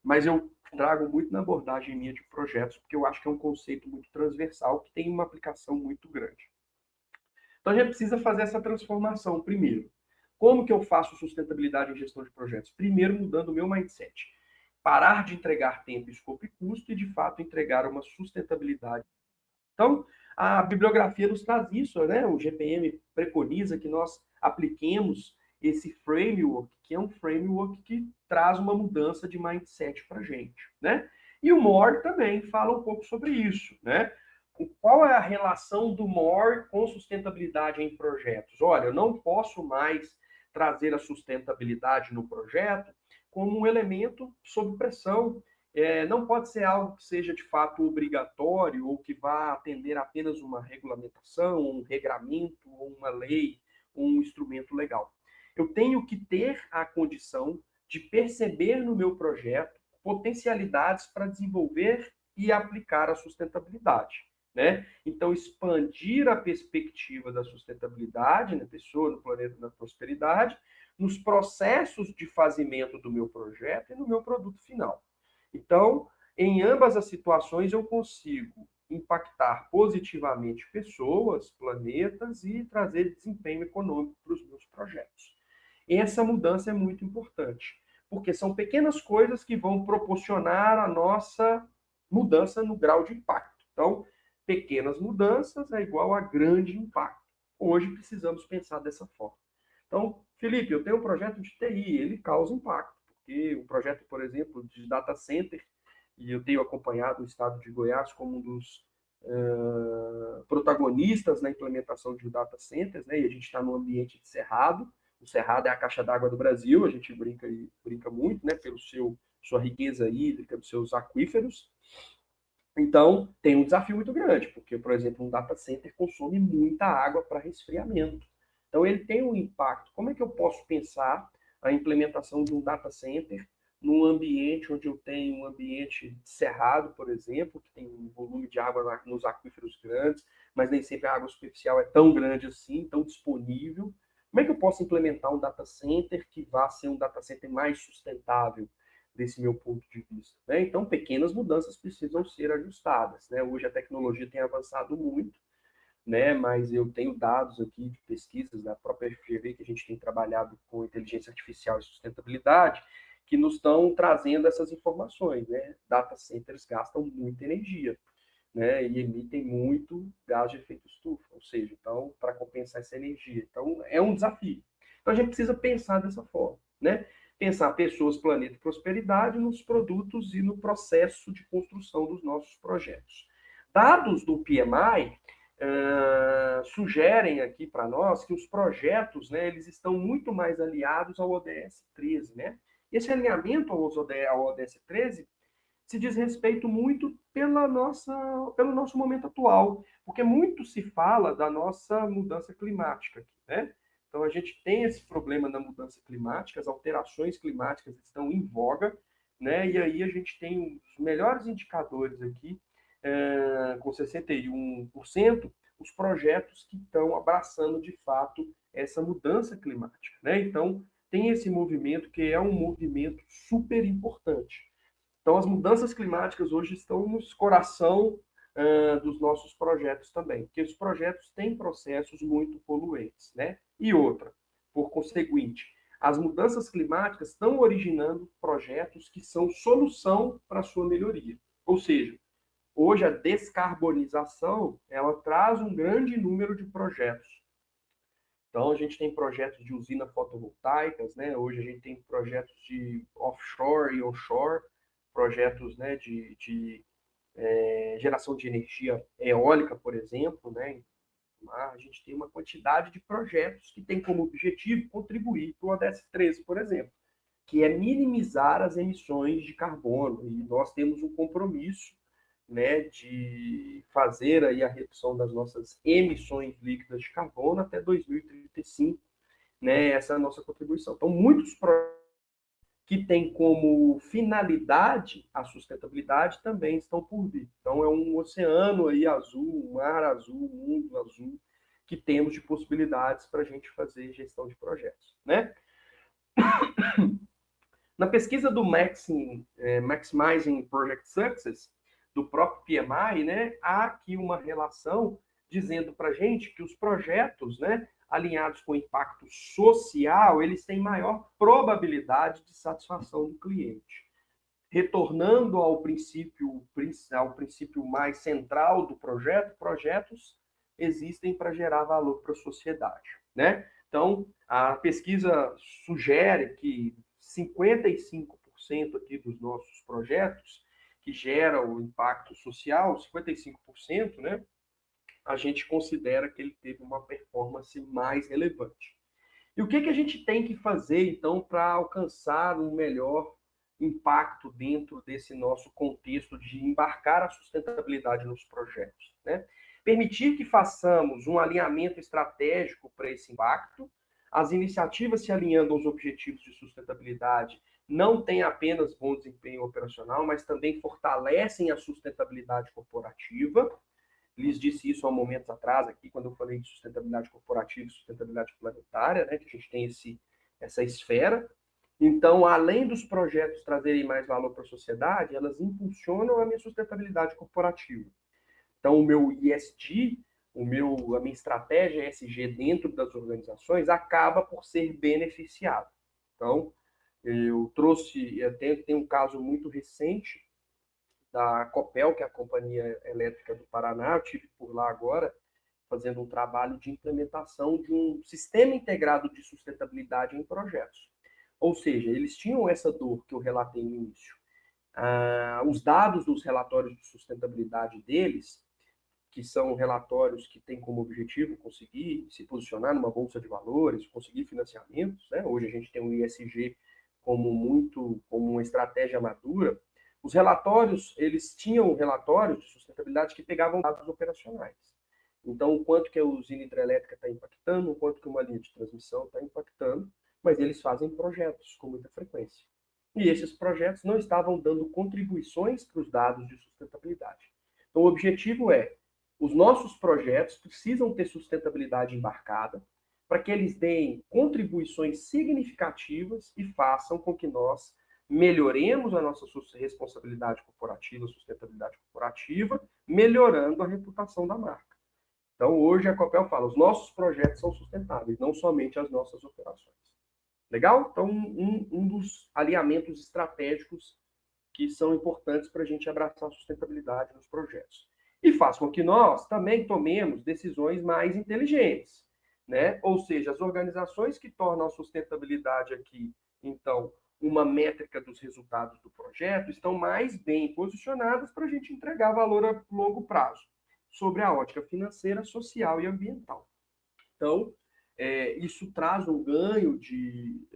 Mas eu trago muito na abordagem minha de projetos, porque eu acho que é um conceito muito transversal, que tem uma aplicação muito grande. Então, a gente precisa fazer essa transformação primeiro. Como que eu faço sustentabilidade em gestão de projetos? Primeiro, mudando o meu mindset. Parar de entregar tempo, escopo e custo e, de fato, entregar uma sustentabilidade. Então, a bibliografia nos traz isso, né? O GPM preconiza que nós apliquemos esse framework, que é um framework que traz uma mudança de mindset para a gente, né? E o MORE também fala um pouco sobre isso, né? Qual é a relação do MORE com sustentabilidade em projetos? Olha, eu não posso mais trazer a sustentabilidade no projeto como um elemento sob pressão. Não pode ser algo que seja de fato obrigatório ou que vá atender apenas uma regulamentação, um regramento, ou uma lei, ou um instrumento legal. Eu tenho que ter a condição de perceber no meu projeto potencialidades para desenvolver e aplicar a sustentabilidade, né? Então, expandir a perspectiva da sustentabilidade na pessoa, no planeta, na prosperidade, nos processos de fazimento do meu projeto e no meu produto final. Então, em ambas as situações, eu consigo impactar positivamente pessoas, planetas e trazer desempenho econômico para os meus projetos. Essa mudança é muito importante, porque são pequenas coisas que vão proporcionar a nossa mudança no grau de impacto. Então, pequenas mudanças é igual a grande impacto. Hoje precisamos pensar dessa forma. Então, Felipe, eu tenho um projeto de TI, ele causa impacto, porque o projeto, por exemplo, de data center, e eu tenho acompanhado o estado de Goiás como um dos protagonistas na implementação de data centers, né? E a gente está no ambiente de Cerrado. O Cerrado é a caixa d'água do Brasil, a gente brinca muito, né? Pelo sua riqueza hídrica, dos seus aquíferos. Então, tem um desafio muito grande, porque, por exemplo, um data center consome muita água para resfriamento. Então, ele tem um impacto. Como é que eu posso pensar a implementação de um data center num ambiente onde eu tenho um ambiente cerrado, por exemplo, que tem um volume de água nos aquíferos grandes, mas nem sempre a água superficial é tão grande assim, tão disponível. Como é que eu posso implementar um data center que vá ser um data center mais sustentável, desse meu ponto de vista, né? Então, pequenas mudanças precisam ser ajustadas, né? Hoje a tecnologia tem avançado muito, né? Mas eu tenho dados aqui de pesquisas da própria FGV, que a gente tem trabalhado com inteligência artificial e sustentabilidade, que nos estão trazendo essas informações, né? Data centers gastam muita energia, né? E emitem muito gás de efeito estufa, ou seja, então, para compensar essa energia. Então, é um desafio. Então, a gente precisa pensar dessa forma, né? Pensar pessoas, planeta e prosperidade nos produtos e no processo de construção dos nossos projetos. Dados do PMI sugerem aqui para nós que os projetos, né, eles estão muito mais aliados ao ODS 13, né? Esse alinhamento ao ODS 13 se diz respeito muito pelo nosso momento atual, porque muito se fala da nossa mudança climática, né? Então, a gente tem esse problema da mudança climática, as alterações climáticas estão em voga, né? E aí a gente tem os melhores indicadores aqui, com 61%, os projetos que estão abraçando, de fato, essa mudança climática, né? Então, tem esse movimento que é um movimento super importante. Então, as mudanças climáticas hoje estão no coração dos nossos projetos também, porque os projetos têm processos muito poluentes, né? E outra, por conseguinte, as mudanças climáticas estão originando projetos que são solução para a sua melhoria. Ou seja, hoje a descarbonização, ela traz um grande número de projetos. Então, a gente tem projetos de usina fotovoltaicas, né? Hoje a gente tem projetos de offshore e onshore, projetos, né, de geração de energia eólica, por exemplo, né? A gente tem uma quantidade de projetos que tem como objetivo contribuir para o ODS 13, por exemplo, que é minimizar as emissões de carbono. E nós temos um compromisso, né, de fazer aí a redução das nossas emissões líquidas de carbono até 2035, né, essa é a nossa contribuição. Então, muitos projetos que têm como finalidade a sustentabilidade também estão por vir. Então, é um oceano aí azul, um mar azul, um mundo azul, que temos de possibilidades para a gente fazer gestão de projetos, né? Na pesquisa do Maximizing Project Success, do próprio PMI, né, há aqui uma relação dizendo para a gente que os projetos, né, alinhados com impacto social, eles têm maior probabilidade de satisfação do cliente. Retornando ao princípio mais central do projeto, projetos existem para gerar valor para a sociedade, né? Então, a pesquisa sugere que 55% aqui dos nossos projetos que geram o impacto social, 55%, né? A gente considera que ele teve uma performance mais relevante. E o que a gente tem que fazer, então, para alcançar um melhor impacto dentro desse nosso contexto de embarcar a sustentabilidade nos projetos, né? Permitir que façamos um alinhamento estratégico para esse impacto, as iniciativas se alinhando aos objetivos de sustentabilidade não têm apenas bom desempenho operacional, mas também fortalecem a sustentabilidade corporativa. Lhes disse isso há momentos atrás, aqui, quando eu falei de sustentabilidade corporativa e sustentabilidade planetária, né, que a gente tem essa esfera. Então, além dos projetos trazerem mais valor para a sociedade, elas impulsionam a minha sustentabilidade corporativa. Então, o meu ESG, a minha estratégia ESG dentro das organizações acaba por ser beneficiado. Então, eu trouxe, tem um caso muito recente da Copel, que é a Companhia Elétrica do Paraná. Eu estive por lá agora, fazendo um trabalho de implementação de um sistema integrado de sustentabilidade em projetos. Ou seja, eles tinham essa dor que eu relatei no início. Os dados dos relatórios de sustentabilidade deles, que são relatórios que têm como objetivo conseguir se posicionar numa bolsa de valores, conseguir financiamentos, né? Hoje a gente tem o ESG como uma estratégia madura. Os relatórios, eles tinham relatórios de sustentabilidade que pegavam dados operacionais. Então, o quanto que a usina hidrelétrica está impactando, o quanto que uma linha de transmissão está impactando, mas eles fazem projetos com muita frequência. E esses projetos não estavam dando contribuições para os dados de sustentabilidade. Então, o objetivo é, os nossos projetos precisam ter sustentabilidade embarcada para que eles deem contribuições significativas e façam com que nós melhoremos a nossa responsabilidade corporativa, sustentabilidade corporativa, melhorando a reputação da marca. Então, hoje a Copel fala, os nossos projetos são sustentáveis, não somente as nossas operações. Legal? Então, um dos alinhamentos estratégicos que são importantes para a gente abraçar a sustentabilidade nos projetos. E faz com que nós também tomemos decisões mais inteligentes, né? Ou seja, as organizações que tornam a sustentabilidade aqui, então, uma métrica dos resultados do projeto, estão mais bem posicionadas para a gente entregar valor a longo prazo, sobre a ótica financeira, social e ambiental. Então, isso traz um ganho de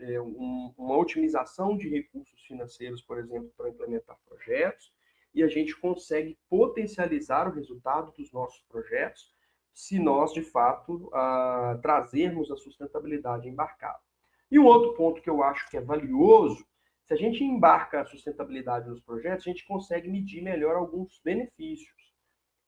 uma otimização de recursos financeiros, por exemplo, para implementar projetos, e a gente consegue potencializar o resultado dos nossos projetos se nós, de fato, trazermos a sustentabilidade embarcada. E um outro ponto que eu acho que é valioso, se a gente embarca a sustentabilidade nos projetos, a gente consegue medir melhor alguns benefícios.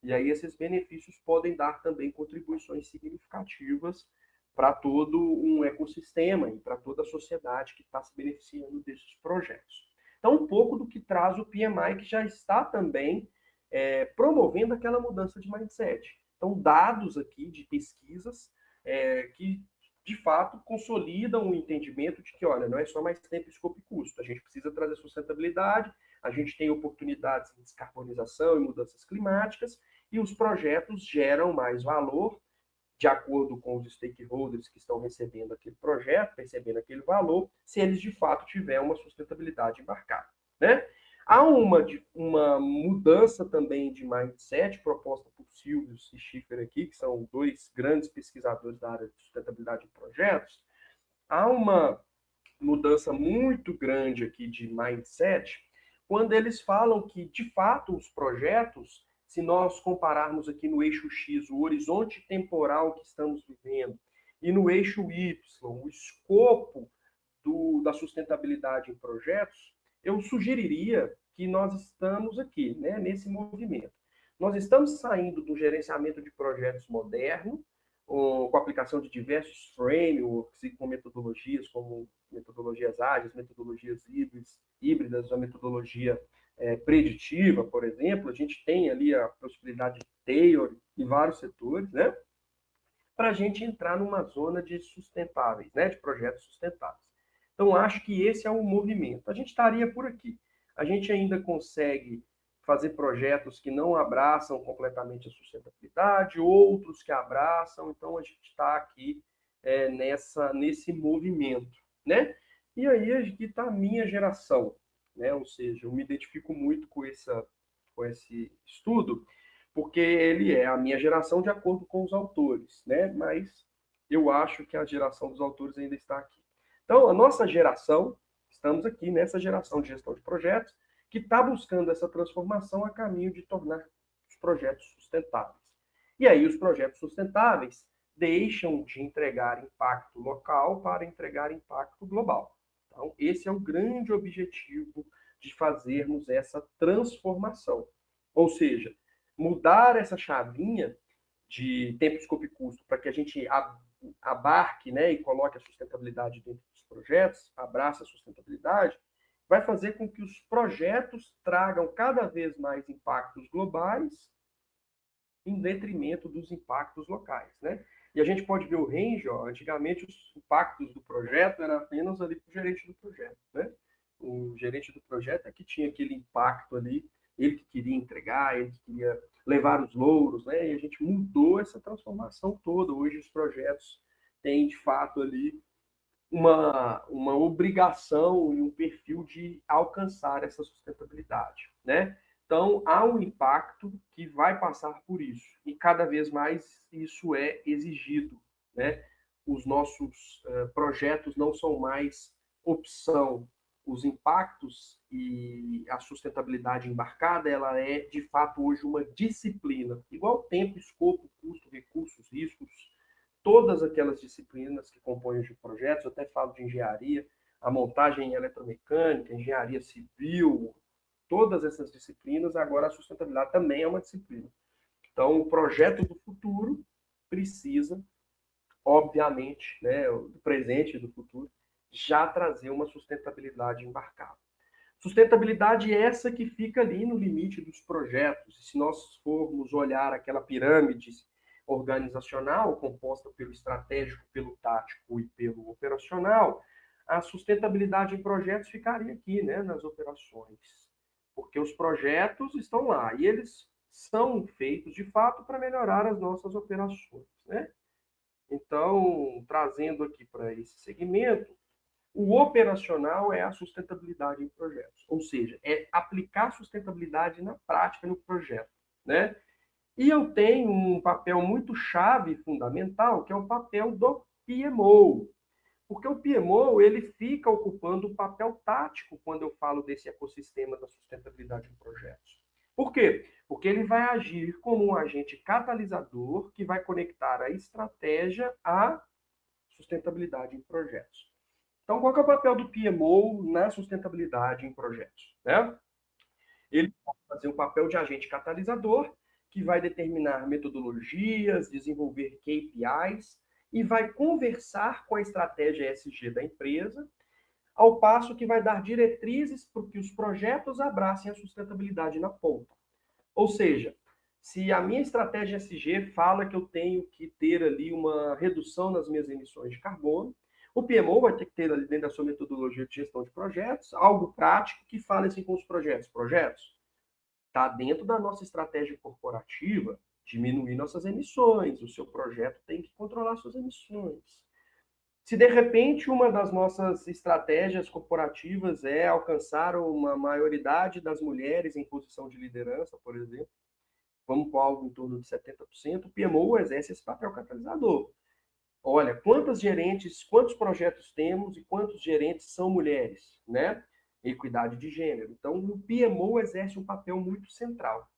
E aí esses benefícios podem dar também contribuições significativas para todo um ecossistema e para toda a sociedade que está se beneficiando desses projetos. Então, um pouco do que traz o PMI, que já está também promovendo aquela mudança de mindset. Então, dados aqui de pesquisas que, de fato, consolidam o entendimento de que, olha, não é só mais tempo, escopo e custo. A gente precisa trazer sustentabilidade, a gente tem oportunidades em descarbonização e mudanças climáticas, e os projetos geram mais valor de acordo com os stakeholders que estão recebendo aquele projeto, recebendo aquele valor, se eles de fato tiverem uma sustentabilidade embarcada, né? Há uma mudança também de mindset proposta por Silvio e Schiffer aqui, que são dois grandes pesquisadores da área de sustentabilidade de projetos. Há uma mudança muito grande aqui de mindset quando eles falam que, de fato, os projetos, se nós compararmos aqui no eixo X o horizonte temporal que estamos vivendo e no eixo Y o escopo da sustentabilidade em projetos, eu sugeriria que nós estamos aqui, né, nesse movimento. Nós estamos saindo do gerenciamento de projetos moderno, com a aplicação de diversos frameworks e com metodologias como metodologias ágeis, metodologias híbridas, a metodologia preditiva, por exemplo. A gente tem ali a possibilidade de Taylor em vários setores, né, para a gente entrar numa zona de sustentáveis, né, de projetos sustentáveis. Então, acho que esse é o movimento. A gente estaria por aqui. A gente ainda consegue fazer projetos que não abraçam completamente a sustentabilidade, outros que abraçam. Então, a gente está aqui nesse movimento, né? E aí aqui está a minha geração, né? Ou seja, eu me identifico muito com esse estudo, porque ele é a minha geração de acordo com os autores, né? Mas eu acho que a geração dos autores ainda está aqui. Então, a nossa geração, estamos aqui nessa geração de gestão de projetos, que está buscando essa transformação a caminho de tornar os projetos sustentáveis. E aí, os projetos sustentáveis deixam de entregar impacto local para entregar impacto global. Então, esse é o grande objetivo de fazermos essa transformação. Ou seja, mudar essa chavinha de tempo, escopo e custo para que a gente abarque, né, e coloque a sustentabilidade dentro dos projetos, abraça a sustentabilidade, vai fazer com que os projetos tragam cada vez mais impactos globais em detrimento dos impactos locais, né? E a gente pode ver o range, ó, antigamente os impactos do projeto eram apenas ali para o gerente do projeto, né? O gerente do projeto é que tinha aquele impacto ali, ele que queria entregar, ele que queria levar os louros, né? E a gente mudou essa transformação toda. Hoje os projetos têm, de fato, ali uma obrigação e um perfil de alcançar essa sustentabilidade, né? Então, há um impacto que vai passar por isso, e cada vez mais isso é exigido, né? Os nossos projetos não são mais opção. Os impactos e a sustentabilidade embarcada, ela é, de fato, hoje uma disciplina, igual tempo, escopo, custo, recursos, riscos, todas aquelas disciplinas que compõem os projetos. Eu até falo de engenharia, a montagem eletromecânica, engenharia civil, todas essas disciplinas, agora a sustentabilidade também é uma disciplina. Então, o projeto do futuro precisa, obviamente, né, do presente e do futuro, já trazer uma sustentabilidade embarcada. Sustentabilidade é essa que fica ali no limite dos projetos. E se nós formos olhar aquela pirâmide organizacional, composta pelo estratégico, pelo tático e pelo operacional, a sustentabilidade em projetos ficaria aqui, né, nas operações. Porque os projetos estão lá e eles são feitos, de fato, para melhorar as nossas operações, né? Então, trazendo aqui para esse segmento, o operacional é a sustentabilidade em projetos, ou seja, é aplicar sustentabilidade na prática no projeto, né? E eu tenho um papel muito chave, fundamental, que é o papel do PMO, porque o PMO ele fica ocupando o papel tático quando eu falo desse ecossistema da sustentabilidade em projetos. Por quê? Porque ele vai agir como um agente catalisador que vai conectar a estratégia à sustentabilidade em projetos. Então, qual que é o papel do PMO na sustentabilidade em projetos, né? Ele vai fazer um papel de agente catalisador, que vai determinar metodologias, desenvolver KPIs e vai conversar com a estratégia ESG da empresa, ao passo que vai dar diretrizes para que os projetos abracem a sustentabilidade na ponta. Ou seja, se a minha estratégia ESG fala que eu tenho que ter ali uma redução nas minhas emissões de carbono, O PMO vai ter que ter ali dentro da sua metodologia de gestão de projetos, algo prático que fale assim com os projetos. Projetos, está dentro da nossa estratégia corporativa diminuir nossas emissões. O seu projeto tem que controlar suas emissões. Se de repente uma das nossas estratégias corporativas é alcançar uma maioridade das mulheres em posição de liderança, por exemplo, vamos para algo em torno de 70%, o PMO exerce esse papel catalisador. Olha, quantas gerentes, quantos projetos temos e quantos gerentes são mulheres, né? Equidade de gênero. Então, o PMO exerce um papel muito central.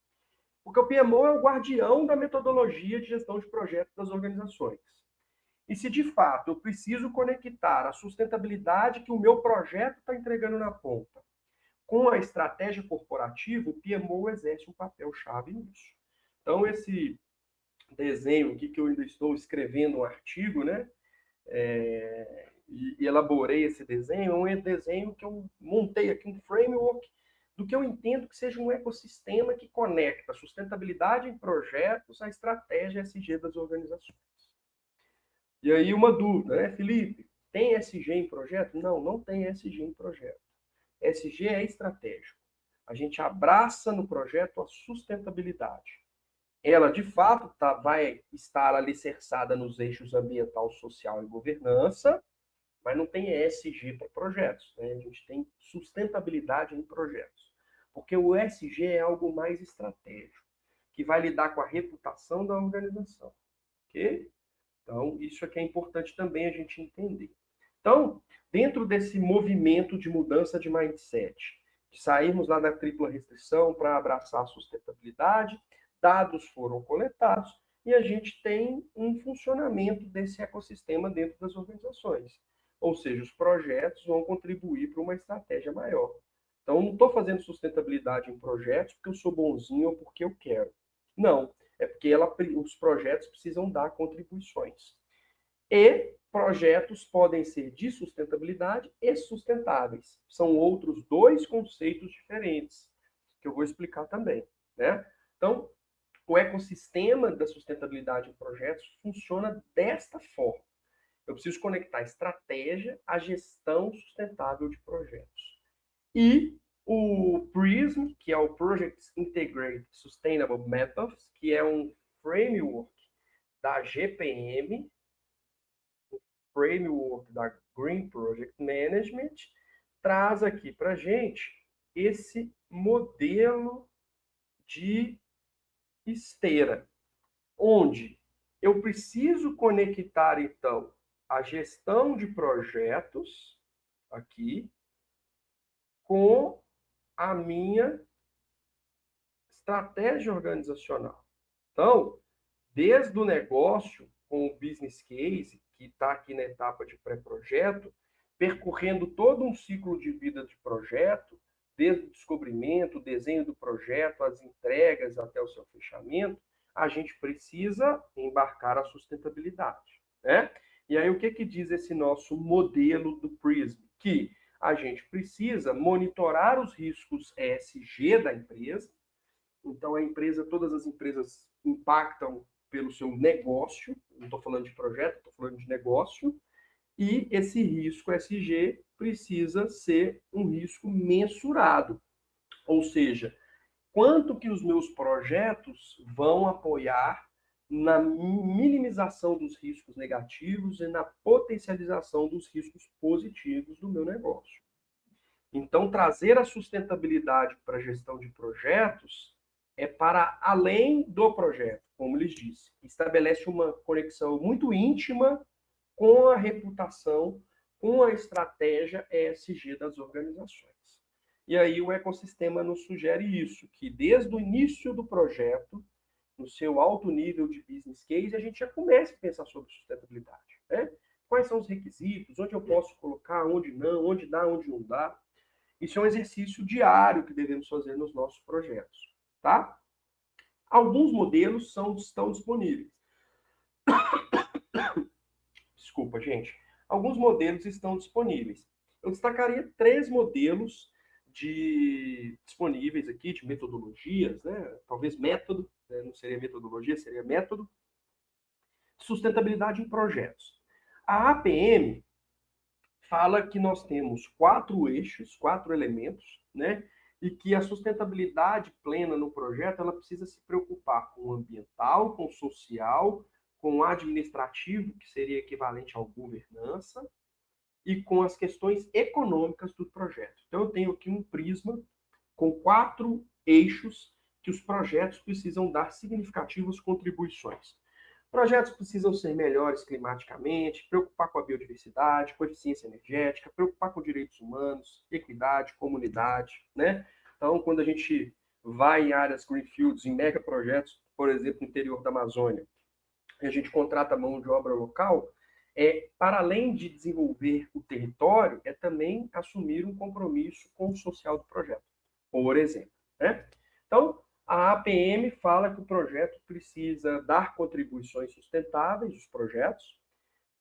Porque o PMO é o guardião da metodologia de gestão de projetos das organizações. E se de fato eu preciso conectar a sustentabilidade que o meu projeto está entregando na ponta com a estratégia corporativa, o PMO exerce um papel-chave nisso. Então, esse desenho aqui que eu ainda estou escrevendo um artigo, né? E elaborei esse desenho, é um desenho que eu montei aqui, um framework do que eu entendo que seja um ecossistema que conecta a sustentabilidade em projetos à estratégia ESG das organizações. E aí uma dúvida, né, Felipe? Tem ESG em projeto? Não, não tem ESG em projeto. ESG é estratégico. A gente abraça no projeto a sustentabilidade. Ela, de fato, vai estar alicerçada nos eixos ambiental, social e governança, mas não tem ESG para projetos, né? A gente tem sustentabilidade em projetos. Porque o ESG é algo mais estratégico, que vai lidar com a reputação da organização. Ok? Então, isso aqui é importante também a gente entender. Então, dentro desse movimento de mudança de mindset, de sairmos lá da tripla restrição para abraçar a sustentabilidade, dados foram coletados e a gente tem um funcionamento desse ecossistema dentro das organizações. Ou seja, os projetos vão contribuir para uma estratégia maior. Então, não estou fazendo sustentabilidade em projetos porque eu sou bonzinho ou porque eu quero. Não, é porque os projetos precisam dar contribuições. E projetos podem ser de sustentabilidade e sustentáveis. São outros dois conceitos diferentes, que eu vou explicar também, né? Então, o ecossistema da sustentabilidade em projetos funciona desta forma. Eu preciso conectar a estratégia à gestão sustentável de projetos. E o PRISM, que é o Project Integrated Sustainable Methods, que é um framework da GPM, o framework da Green Project Management, traz aqui para a gente esse modelo de esteira, onde eu preciso conectar, então, a gestão de projetos aqui com a minha estratégia organizacional. Então, desde o negócio, com o business case, que está aqui na etapa de pré-projeto, percorrendo todo um ciclo de vida de projeto, desde o descobrimento, o desenho do projeto, as entregas até o seu fechamento, a gente precisa embarcar a sustentabilidade, né? E aí, o que diz esse nosso modelo do PRISM? Que a gente precisa monitorar os riscos ESG da empresa. Então, todas as empresas impactam pelo seu negócio, não estou falando de projeto, estou falando de negócio, e esse risco ESG precisa ser um risco mensurado, ou seja, quanto que os meus projetos vão apoiar na minimização dos riscos negativos e na potencialização dos riscos positivos do meu negócio. Então, trazer a sustentabilidade para a gestão de projetos é para além do projeto, como lhes disse. Estabelece uma conexão muito íntima com a reputação, com a estratégia ESG das organizações. E aí o ecossistema nos sugere isso, que desde o início do projeto, no seu alto nível de business case, a gente já começa a pensar sobre sustentabilidade, né? Quais são os requisitos, onde eu posso colocar, onde não, onde dá, onde não dá. Isso é um exercício diário que devemos fazer nos nossos projetos, tá? Alguns modelos estão disponíveis. Desculpa, gente. Alguns modelos estão disponíveis. Eu destacaria 3 modelos disponíveis aqui, de metodologias, né? Talvez método, né? Não seria metodologia, seria método. Sustentabilidade em projetos. A APM, fala que nós temos 4 eixos, 4 elementos, né? E que a sustentabilidade plena no projeto, ela precisa se preocupar com o ambiental, com o social, com o administrativo, que seria equivalente ao governança, e com as questões econômicas do projeto. Então, eu tenho aqui um prisma com 4 eixos que os projetos precisam dar significativas contribuições. Projetos precisam ser melhores climaticamente, preocupar com a biodiversidade, com a eficiência energética, preocupar com direitos humanos, equidade, comunidade, né? Então, quando a gente vai em áreas greenfields, em megaprojetos, por exemplo, no interior da Amazônia, e a gente contrata mão de obra local, para além de desenvolver o território, é também assumir um compromisso com o social do projeto, por exemplo, né? Então, a APM fala que o projeto precisa dar contribuições sustentáveis, os projetos,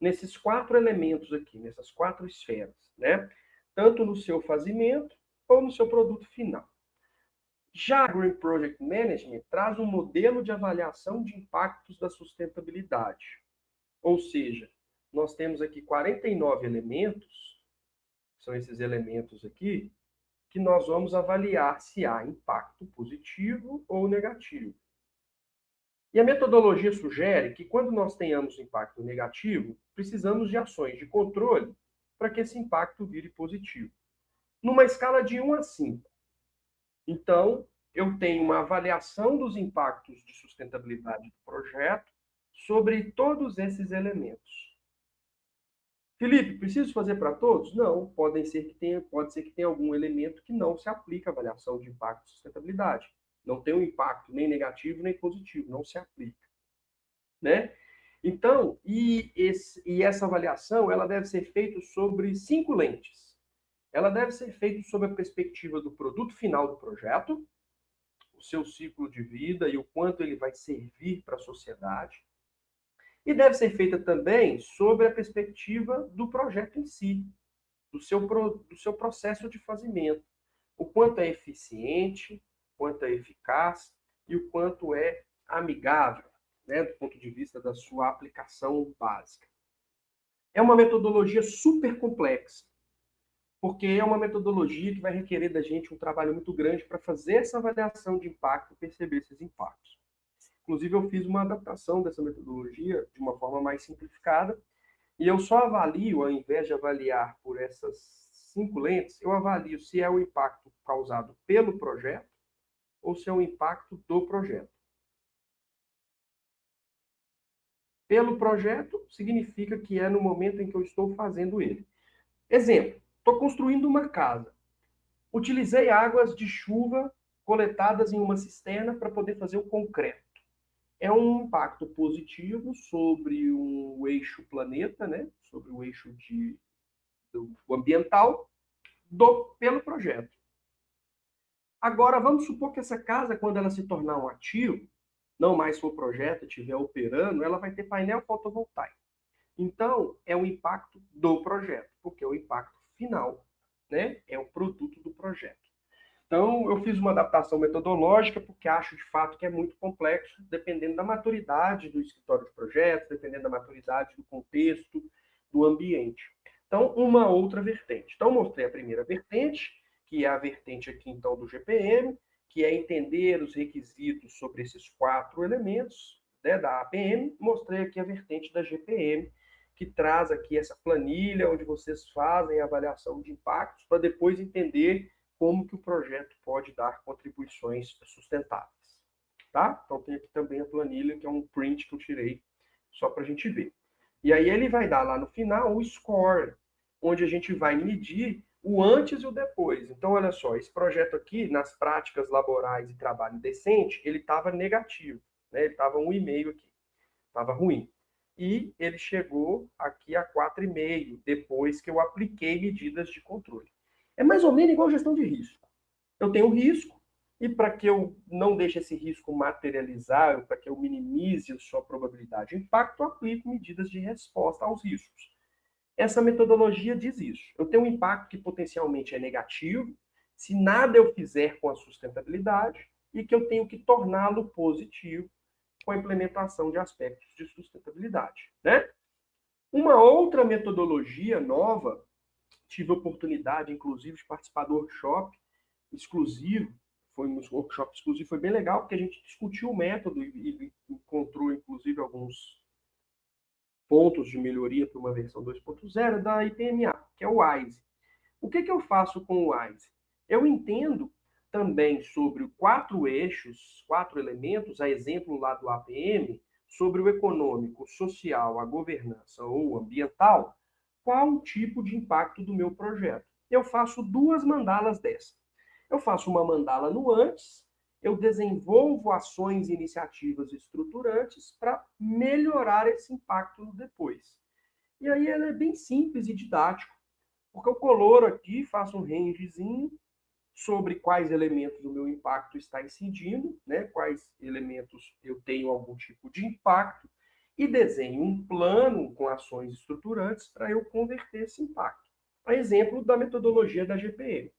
nesses 4 elementos aqui, nessas 4 esferas, né? Tanto no seu fazimento ou no seu produto final. Já a Green Project Management traz um modelo de avaliação de impactos da sustentabilidade. Ou seja, nós temos aqui 49 elementos, são esses elementos aqui, que nós vamos avaliar se há impacto positivo ou negativo. E a metodologia sugere que quando nós tenhamos impacto negativo, precisamos de ações de controle para que esse impacto vire positivo. Numa escala de 1 a 5. Então, eu tenho uma avaliação dos impactos de sustentabilidade do projeto sobre todos esses elementos. Felipe, preciso fazer para todos? Não, pode ser que tenha algum elemento que não se aplica à avaliação de impacto e sustentabilidade. Não tem um impacto nem negativo nem positivo, não se aplica, né? Então, essa avaliação, ela deve ser feita sobre 5 lentes. Ela deve ser feita sob a perspectiva do produto final do projeto, o seu ciclo de vida e o quanto ele vai servir para a sociedade. E deve ser feita também sobre a perspectiva do projeto em si, do seu processo de fazimento. O quanto é eficiente, o quanto é eficaz e o quanto é amigável, né, do ponto de vista da sua aplicação básica. É uma metodologia super complexa, porque é uma metodologia que vai requerer da gente um trabalho muito grande para fazer essa avaliação de impacto e perceber esses impactos. Inclusive, eu fiz uma adaptação dessa metodologia de uma forma mais simplificada, e eu só avalio, ao invés de avaliar por essas 5 lentes, eu avalio se é o impacto causado pelo projeto ou se é o impacto do projeto. Pelo projeto significa que é no momento em que eu estou fazendo ele. Exemplo, estou construindo uma casa. Utilizei águas de chuva coletadas em uma cisterna para poder fazer o concreto. É um impacto positivo sobre o eixo planeta, né? Sobre o eixo do ambiental pelo projeto. Agora, vamos supor que essa casa, quando ela se tornar um ativo, não mais for projeto, estiver operando, ela vai ter painel fotovoltaico. Então, é o impacto do projeto, porque é o impacto final, né? É o produto do projeto. Então, eu fiz uma adaptação metodológica, porque acho, de fato, que é muito complexo, dependendo da maturidade do escritório de projetos, dependendo da maturidade do contexto, do ambiente. Então, uma outra vertente. Então, mostrei a primeira vertente, que é a vertente aqui, então, do GPM, que é entender os requisitos sobre esses 4 elementos, né, da APM. Mostrei aqui a vertente da GPM, que traz aqui essa planilha, onde vocês fazem a avaliação de impactos, para depois entender como que o projeto pode dar contribuições sustentáveis, tá? Então, tem aqui também a planilha, que é um print que eu tirei só para a gente ver. E aí ele vai dar lá no final o score, onde a gente vai medir o antes e o depois. Então, olha só, esse projeto aqui, nas práticas laborais e trabalho decente, ele estava negativo, né? Ele estava 1,5 aqui, estava ruim. E ele chegou aqui a 4,5, depois que eu apliquei medidas de controle. É mais ou menos igual gestão de risco. Eu tenho risco, e para que eu não deixe esse risco materializar, para que eu minimize a sua probabilidade de impacto, eu aplico medidas de resposta aos riscos. Essa metodologia diz isso. Eu tenho um impacto que potencialmente é negativo, se nada eu fizer com a sustentabilidade, e que eu tenho que torná-lo positivo com a implementação de aspectos de sustentabilidade, né? Uma outra metodologia nova tive a oportunidade, inclusive, de participar do workshop exclusivo. Foi um workshop exclusivo, foi bem legal, porque a gente discutiu o método e encontrou, inclusive, alguns pontos de melhoria para uma versão 2.0 da IPMA, que é o WISE. O que eu faço com o WISE? Eu entendo também sobre 4 eixos, 4 elementos, a exemplo lá do APM, sobre o econômico, social, a governança ou ambiental, qual o tipo de impacto do meu projeto. Eu faço 2 mandalas dessa. Eu faço uma mandala no antes, eu desenvolvo ações e iniciativas estruturantes para melhorar esse impacto no depois. E aí ela é bem simples e didático, porque eu coloro aqui, faço um rangezinho sobre quais elementos o meu impacto está incidindo, né? Quais elementos eu tenho algum tipo de impacto, e desenho um plano com ações estruturantes para eu converter esse impacto. A exemplo da metodologia da GPM,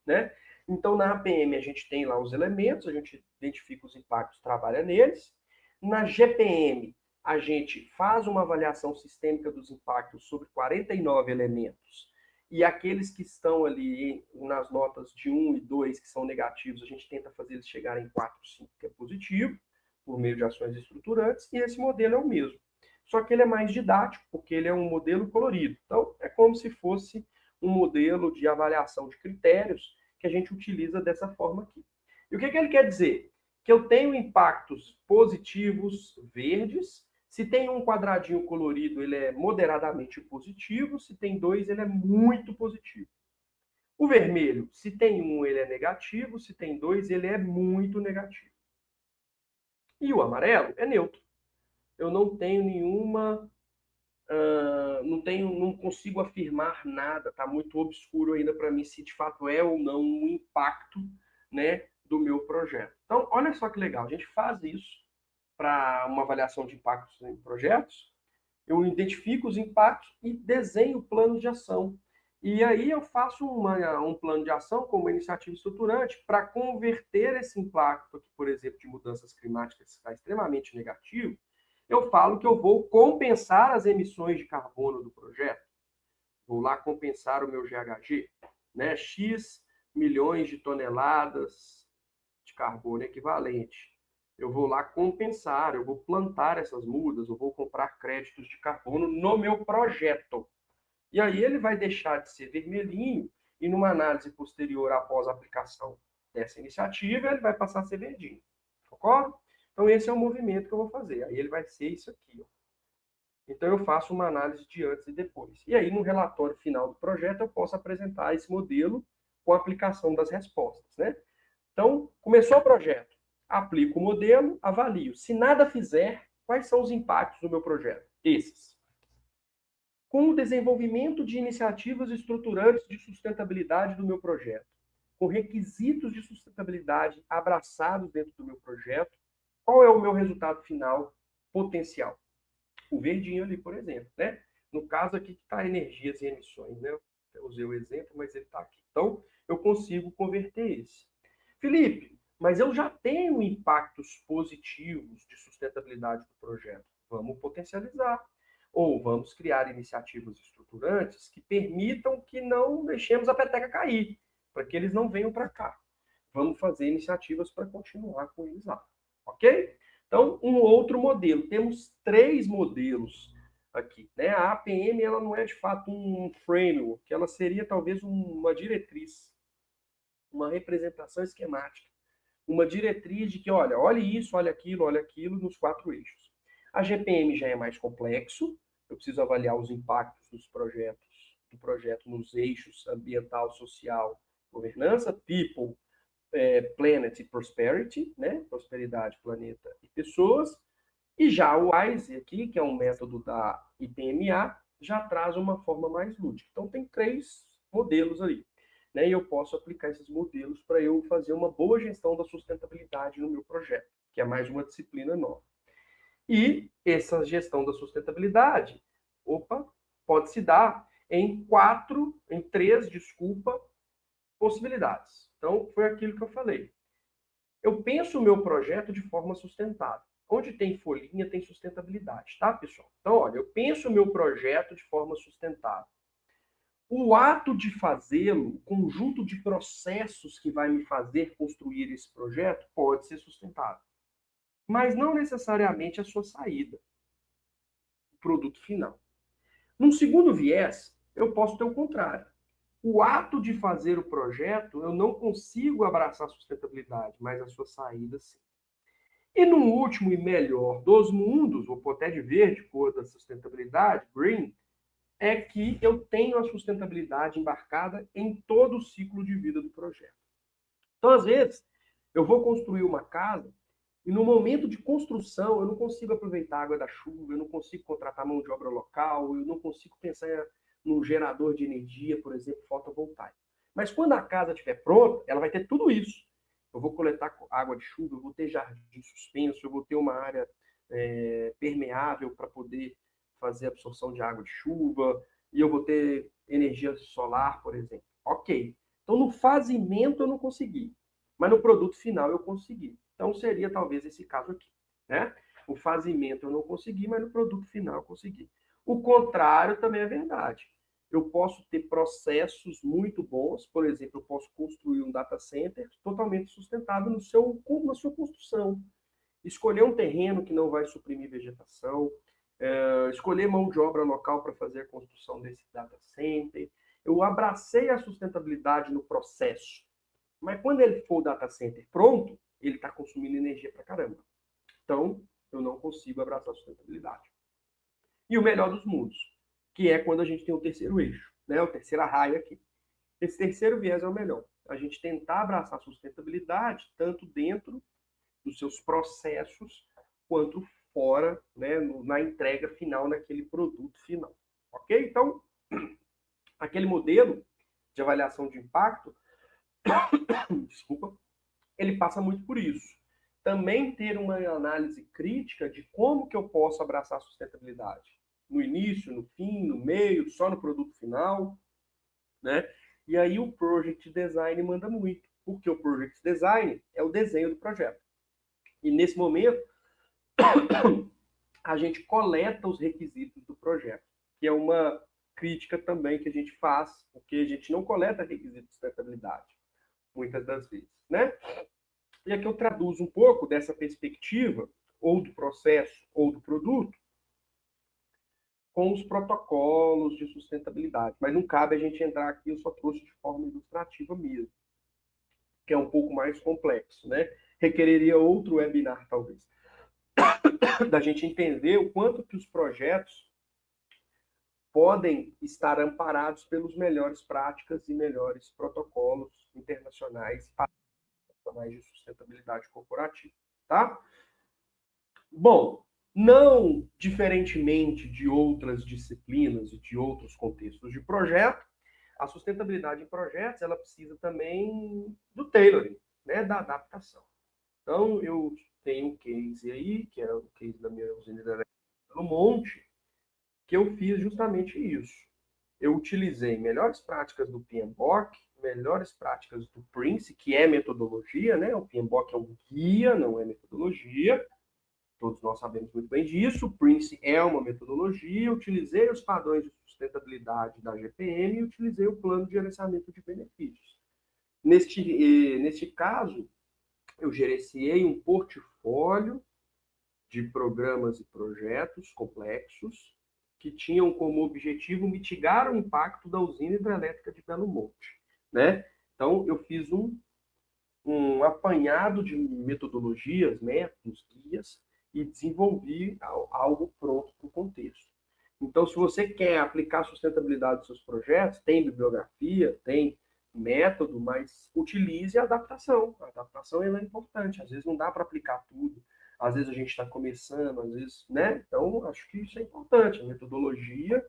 né? Então, na APM, a gente tem lá os elementos, a gente identifica os impactos, trabalha neles. Na GPM, a gente faz uma avaliação sistêmica dos impactos sobre 49 elementos. E aqueles que estão ali nas notas de 1 e 2, que são negativos, a gente tenta fazer eles chegarem em 4, 5, que é positivo, por meio de ações estruturantes, e esse modelo é o mesmo. Só que ele é mais didático, porque ele é um modelo colorido. Então, é como se fosse um modelo de avaliação de critérios que a gente utiliza dessa forma aqui. E o que ele quer dizer? Que eu tenho impactos positivos verdes. Se tem um quadradinho colorido, ele é moderadamente positivo. Se tem 2, ele é muito positivo. O vermelho, se tem 1, ele é negativo. Se tem 2, ele é muito negativo. E o amarelo é neutro. Eu não tenho nenhuma... não consigo afirmar nada, está muito obscuro ainda para mim se de fato é ou não um impacto, né, do meu projeto. Então, olha só que legal, a gente faz isso para uma avaliação de impactos em projetos, eu identifico os impactos e desenho planos de ação. E aí eu faço um plano de ação como uma iniciativa estruturante para converter esse impacto, aqui, por exemplo, de mudanças climáticas que está extremamente negativo. Eu falo que eu vou compensar as emissões de carbono do projeto. Vou lá compensar o meu GHG, né? X milhões de toneladas de carbono equivalente. Eu vou lá compensar, eu vou plantar essas mudas, eu vou comprar créditos de carbono no meu projeto. E aí ele vai deixar de ser vermelhinho e numa análise posterior após a aplicação dessa iniciativa, ele vai passar a ser verdinho. Concorda? Então, esse é o movimento que eu vou fazer. Aí ele vai ser isso aqui. Ó. Então, eu faço uma análise de antes e depois. E aí, no relatório final do projeto, eu posso apresentar esse modelo com a aplicação das respostas. Né? Então, começou o projeto. Aplico o modelo, avalio. Se nada fizer, quais são os impactos do meu projeto? Esses. Com o desenvolvimento de iniciativas estruturantes de sustentabilidade do meu projeto, com requisitos de sustentabilidade abraçados dentro do meu projeto, qual é o meu resultado final potencial? O verdinho ali, por exemplo. Né? No caso aqui que está energias e emissões. Né? Eu usei o exemplo, mas ele está aqui. Então, eu consigo converter esse. Felipe, mas eu já tenho impactos positivos de sustentabilidade do projeto. Vamos potencializar. Ou vamos criar iniciativas estruturantes que permitam que não deixemos a peteca cair, para que eles não venham para cá. Vamos fazer iniciativas para continuar com eles lá. Ok? Então, um outro modelo. Temos 3 modelos aqui. Né? A APM ela não é, de fato, um framework. Ela seria, talvez, uma diretriz, uma representação esquemática. Uma diretriz de que, olhe isso, olha aquilo, nos 4 eixos. A GPM já é mais complexo. Eu preciso avaliar os impactos do projeto nos eixos ambiental, social, governança, people, planet e prosperity, né? Prosperidade, planeta e pessoas. E já o WISE aqui, que é um método da IPMA, já traz uma forma mais lúdica. Então, tem 3 modelos ali. Né? E eu posso aplicar esses modelos para eu fazer uma boa gestão da sustentabilidade no meu projeto, que é mais uma disciplina nova. E essa gestão da sustentabilidade, pode se dar em 3 possibilidades. Então, foi aquilo que eu falei. Eu penso o meu projeto de forma sustentável. Onde tem folhinha, tem sustentabilidade, tá, pessoal? Então, olha, eu penso o meu projeto de forma sustentável. o ato de fazê-lo, o conjunto de processos que vai me fazer construir esse projeto, pode ser sustentável. Mas não necessariamente a sua saída, o produto final. Num segundo viés, eu posso ter o contrário. O ato de fazer o projeto, eu não consigo abraçar a sustentabilidade, mas a sua saída, sim. E no último e melhor dos mundos, vou pôr até de verde, cor da sustentabilidade, green, é que eu tenho a sustentabilidade embarcada em todo o ciclo de vida do projeto. Então, às vezes, eu vou construir uma casa e no momento de construção eu não consigo aproveitar a água da chuva, eu não consigo contratar mão de obra local, eu não consigo pensar num gerador de energia, por exemplo, fotovoltaico. Mas quando a casa estiver pronta, ela vai ter tudo isso. Eu vou coletar água de chuva, eu vou ter jardim suspenso, eu vou ter uma área permeável para poder fazer absorção de água de chuva, e eu vou ter energia solar, por exemplo. Ok. Então, no fazimento eu não consegui, mas no produto final eu consegui. Então, seria talvez esse caso aqui, né? O fazimento eu não consegui, mas no produto final eu consegui. O contrário também é verdade. Eu posso ter processos muito bons, por exemplo, eu posso construir um data center totalmente sustentável na sua construção. Escolher um terreno que não vai suprimir vegetação, escolher mão de obra local para fazer a construção desse data center. Eu abracei a sustentabilidade no processo, mas quando ele for o data center pronto, ele está consumindo energia para caramba. Então, eu não consigo abraçar a sustentabilidade. E o melhor dos mundos, que é quando a gente tem o terceiro eixo, né? O terceiro raio aqui. Esse terceiro viés é o melhor. A gente tentar abraçar a sustentabilidade tanto dentro dos seus processos quanto fora, né, na entrega final, naquele produto final. Ok? Então, aquele modelo de avaliação de impacto, desculpa, ele passa muito por isso. Também ter uma análise crítica de como que eu posso abraçar a sustentabilidade. No início, no fim, no meio, só no produto final, né? E aí o Project Design manda muito, porque o Project Design é o desenho do projeto. E nesse momento, a gente coleta os requisitos do projeto, que é uma crítica também que a gente faz, porque a gente não coleta requisitos de sustentabilidade, muitas das vezes, né? E aqui eu traduzo um pouco dessa perspectiva, ou do processo, ou do produto, com os protocolos de sustentabilidade. Mas não cabe a gente entrar aqui, eu só trouxe de forma ilustrativa mesmo, que é um pouco mais complexo, né? Requereria outro webinar, talvez, da gente entender o quanto que os projetos podem estar amparados pelos melhores práticas e melhores protocolos internacionais de sustentabilidade corporativa, tá? Bom, não diferentemente de outras disciplinas e de outros contextos de projeto, a sustentabilidade em projetos, ela precisa também do tailoring, né, da adaptação. Então, eu tenho um case aí, que é o case da minha usina hidrelétrica pelo Monte, que eu fiz justamente isso. Eu utilizei melhores práticas do PMBOK, melhores práticas do Prince, que é metodologia, né? O PMBOK é um guia, não é metodologia. Todos nós sabemos muito bem disso. O Prince é uma metodologia. Eu utilizei os padrões de sustentabilidade da GPM e utilizei o plano de gerenciamento de benefícios. Neste caso, eu gerenciei um portfólio de programas e projetos complexos que tinham como objetivo mitigar o impacto da usina hidrelétrica de Belo Monte, né? Então, eu fiz um apanhado de metodologias, métodos, guias, e desenvolvi algo pronto para o contexto. Então, se você quer aplicar sustentabilidade nos seus projetos, tem bibliografia, tem método, mas utilize a adaptação. A adaptação ela é importante. Às vezes não dá para aplicar tudo. Às vezes a gente está começando, às vezes, né? Então, acho que isso é importante. A metodologia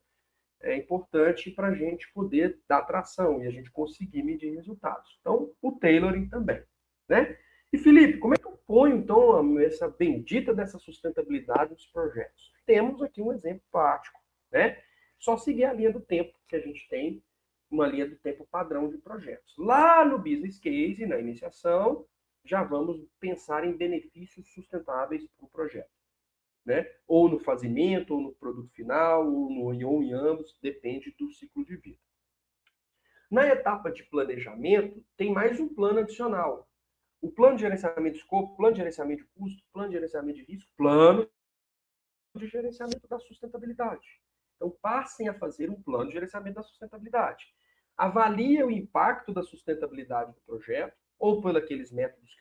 é importante para a gente poder dar tração e a gente conseguir medir resultados. Então, o tailoring também, né? E, Felipe, como é que eu ponho, então, essa bendita dessa sustentabilidade nos projetos? Temos aqui um exemplo prático, né? Só seguir a linha do tempo que a gente tem, uma linha do tempo padrão de projetos. Lá no business case, na iniciação, já vamos pensar em benefícios sustentáveis para o projeto, né? Ou no fazimento, ou no produto final, ou em ambos, depende do ciclo de vida. Na etapa de planejamento, tem mais um plano adicional. O plano de gerenciamento de escopo, plano de gerenciamento de custo, plano de gerenciamento de risco, plano de gerenciamento da sustentabilidade. Então, passem a fazer um plano de gerenciamento da sustentabilidade. Avalie o impacto da sustentabilidade do projeto, ou por aqueles métodos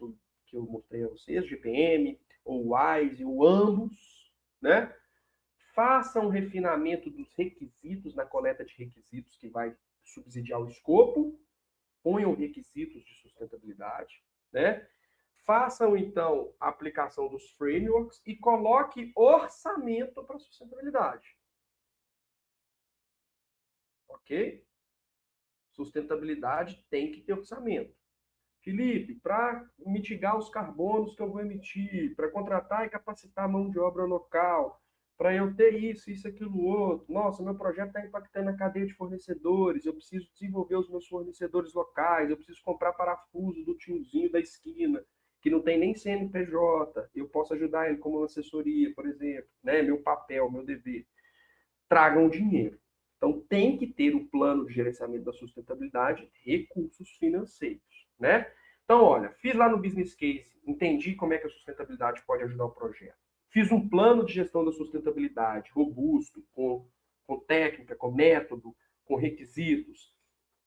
que eu mostrei a vocês, GPM, ou WISE, ou ambos, né? Faça um refinamento dos requisitos na coleta de requisitos que vai subsidiar o escopo, ponham requisitos de sustentabilidade, né? Façam, então, a aplicação dos frameworks e coloque orçamento para sustentabilidade. Ok? Sustentabilidade tem que ter orçamento. Felipe, para mitigar os carbonos que eu vou emitir, para contratar e capacitar a mão de obra local, para eu ter isso, aquilo, outro. Nossa, meu projeto está impactando a cadeia de fornecedores, eu preciso desenvolver os meus fornecedores locais, eu preciso comprar parafuso do tiozinho da esquina, que não tem nem CNPJ, eu posso ajudar ele como uma assessoria, por exemplo, né? Meu papel, meu dever. Tragam dinheiro. Então, tem que ter o plano de gerenciamento da sustentabilidade, recursos financeiros, né? Então, olha, fiz lá no business case, entendi como é que a sustentabilidade pode ajudar o projeto. Fiz um plano de gestão da sustentabilidade robusto, com técnica, com método, com requisitos.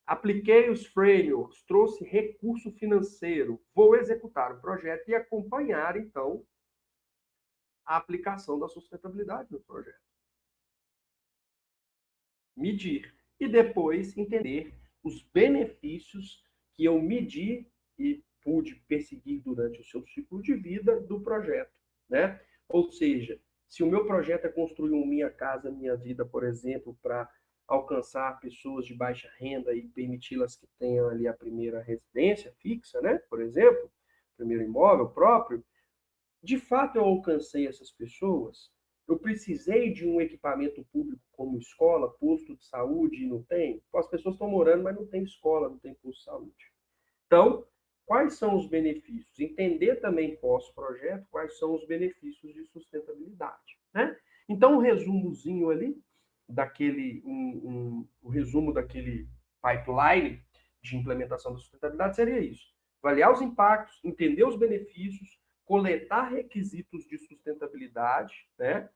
Apliquei os frameworks, trouxe recurso financeiro, vou executar o projeto e acompanhar, então, a aplicação da sustentabilidade no projeto. Medir e depois entender os benefícios que eu medi e pude perseguir durante o seu ciclo de vida do projeto, né? Ou seja, se o meu projeto é construir um Minha Casa Minha Vida, por exemplo, para alcançar pessoas de baixa renda e permiti-las que tenham ali a primeira residência fixa, né? Por exemplo, primeiro imóvel próprio, de fato eu alcancei essas pessoas? Eu precisei de um equipamento público como escola, posto de saúde, e não tem? As pessoas estão morando, mas não tem escola, não tem posto de saúde. Então, quais são os benefícios? Entender também pós-projeto quais são os benefícios de sustentabilidade, né? Então, um resumozinho ali, o resumo daquele pipeline de implementação da sustentabilidade seria isso. Avaliar os impactos, entender os benefícios, coletar requisitos de sustentabilidade, né?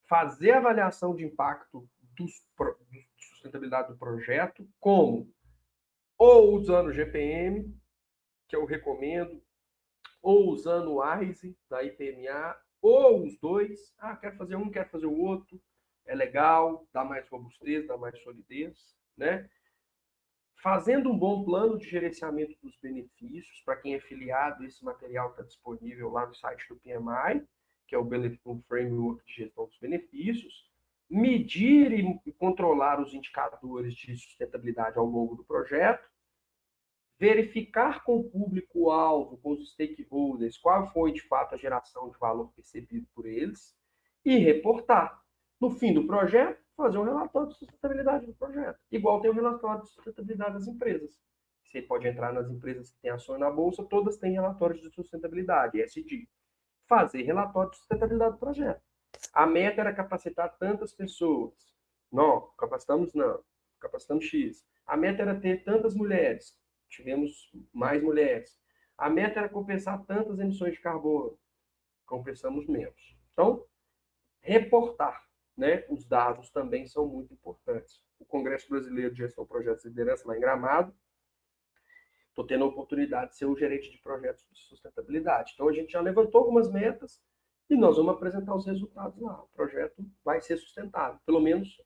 Fazer avaliação de impacto de sustentabilidade do projeto, como ou usando o GPM, que eu recomendo, ou usando o WISE, da IPMA, ou os dois. Ah, quero fazer um, quero fazer o outro. É legal, dá mais robustez, dá mais solidez, né? Fazendo um bom plano de gerenciamento dos benefícios, para quem é filiado, esse material está disponível lá no site do PMI, que é o Framework de Gestão dos Benefícios. Medir e controlar os indicadores de sustentabilidade ao longo do projeto. Verificar com o público-alvo, com os stakeholders, qual foi, de fato, a geração de valor percebido por eles. E reportar. No fim do projeto, fazer um relatório de sustentabilidade do projeto. Igual tem o relatório de sustentabilidade das empresas. Você pode entrar nas empresas que têm ações na bolsa, todas têm relatórios de sustentabilidade, ESG. Fazer relatório de sustentabilidade do projeto. A meta era capacitar tantas pessoas. Não, capacitamos X. A meta era ter tantas mulheres. Tivemos mais mulheres. A meta era compensar tantas emissões de carbono. Compensamos menos. Então, reportar, né? Os dados também são muito importantes. O Congresso Brasileiro de Gestão de Projetos e Liderança, lá em Gramado, estou tendo a oportunidade de ser o gerente de projetos de sustentabilidade. Então, a gente já levantou algumas metas e nós vamos apresentar os resultados lá. O projeto vai ser sustentável. Pelo menos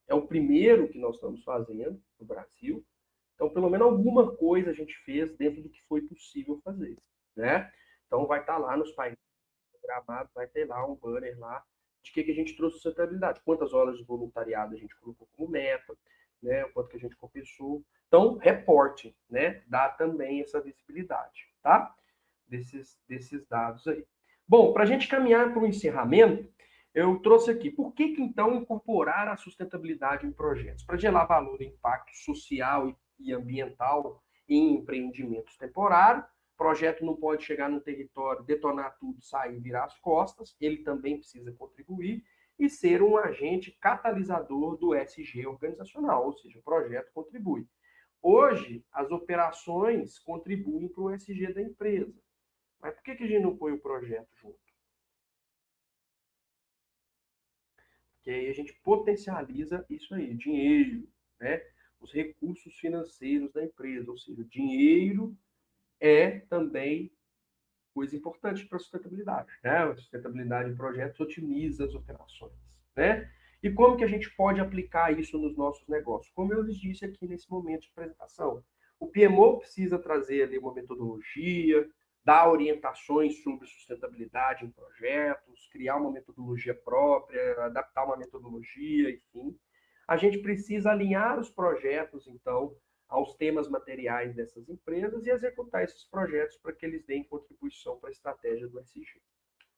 é o primeiro que nós estamos fazendo no Brasil. Então, pelo menos alguma coisa a gente fez dentro do que foi possível fazer, né? Então, vai estar lá nos painéis gravados, vai ter lá um banner lá de que a gente trouxe sustentabilidade, quantas horas de voluntariado a gente colocou como meta, né? O quanto que a gente compensou. Então, reporte, né? Dá também essa visibilidade, tá? Desses dados aí. Bom, para a gente caminhar para o encerramento, eu trouxe aqui, por que então incorporar a sustentabilidade em projetos? Para gerar valor e impacto social e ambiental em empreendimentos temporários. O projeto não pode chegar no território, detonar tudo, sair e virar as costas. Ele também precisa contribuir. e ser um agente catalisador do ESG organizacional, ou seja, o projeto contribui. Hoje, as operações contribuem para o ESG da empresa. Mas por que a gente não põe o projeto junto? Porque aí a gente potencializa isso aí, dinheiro, né? Os recursos financeiros da empresa, ou seja, o dinheiro é também coisa importante para a sustentabilidade, né? A sustentabilidade em projetos otimiza as operações, né? E como que a gente pode aplicar isso nos nossos negócios? Como eu lhes disse aqui nesse momento de apresentação, o PMO precisa trazer ali uma metodologia, dar orientações sobre sustentabilidade em projetos, criar uma metodologia própria, adaptar uma metodologia, enfim. A gente precisa alinhar os projetos, então, aos temas materiais dessas empresas e executar esses projetos para que eles deem contribuição para a estratégia do ESG.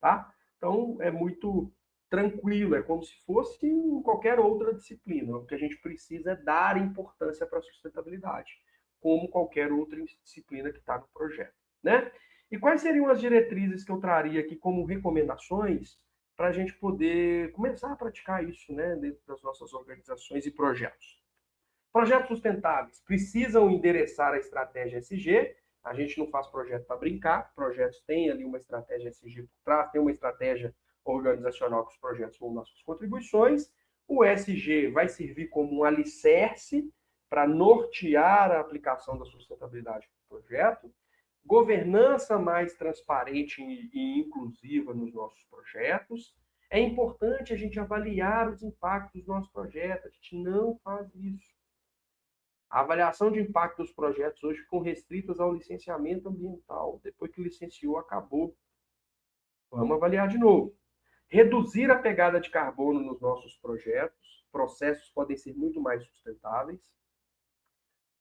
Tá? Então, é muito tranquilo, é como se fosse em qualquer outra disciplina. O que a gente precisa é dar importância para a sustentabilidade, como qualquer outra disciplina que está no projeto. Né? E quais seriam as diretrizes que eu traria aqui como recomendações para a gente poder começar a praticar isso, né, dentro das nossas organizações e projetos? Projetos sustentáveis precisam endereçar a estratégia ESG. A gente não faz projeto para brincar. Projetos têm ali uma estratégia ESG por trás, tem uma estratégia organizacional que os projetos vão dar suas contribuições. O ESG vai servir como um alicerce para nortear a aplicação da sustentabilidade do projeto. Governança mais transparente e inclusiva nos nossos projetos. É importante a gente avaliar os impactos dos nossos projetos. A gente não faz isso. A avaliação de impacto dos projetos hoje ficam restritas ao licenciamento ambiental. Depois que licenciou, acabou. Vamos avaliar de novo. Reduzir a pegada de carbono nos nossos projetos. Processos podem ser muito mais sustentáveis.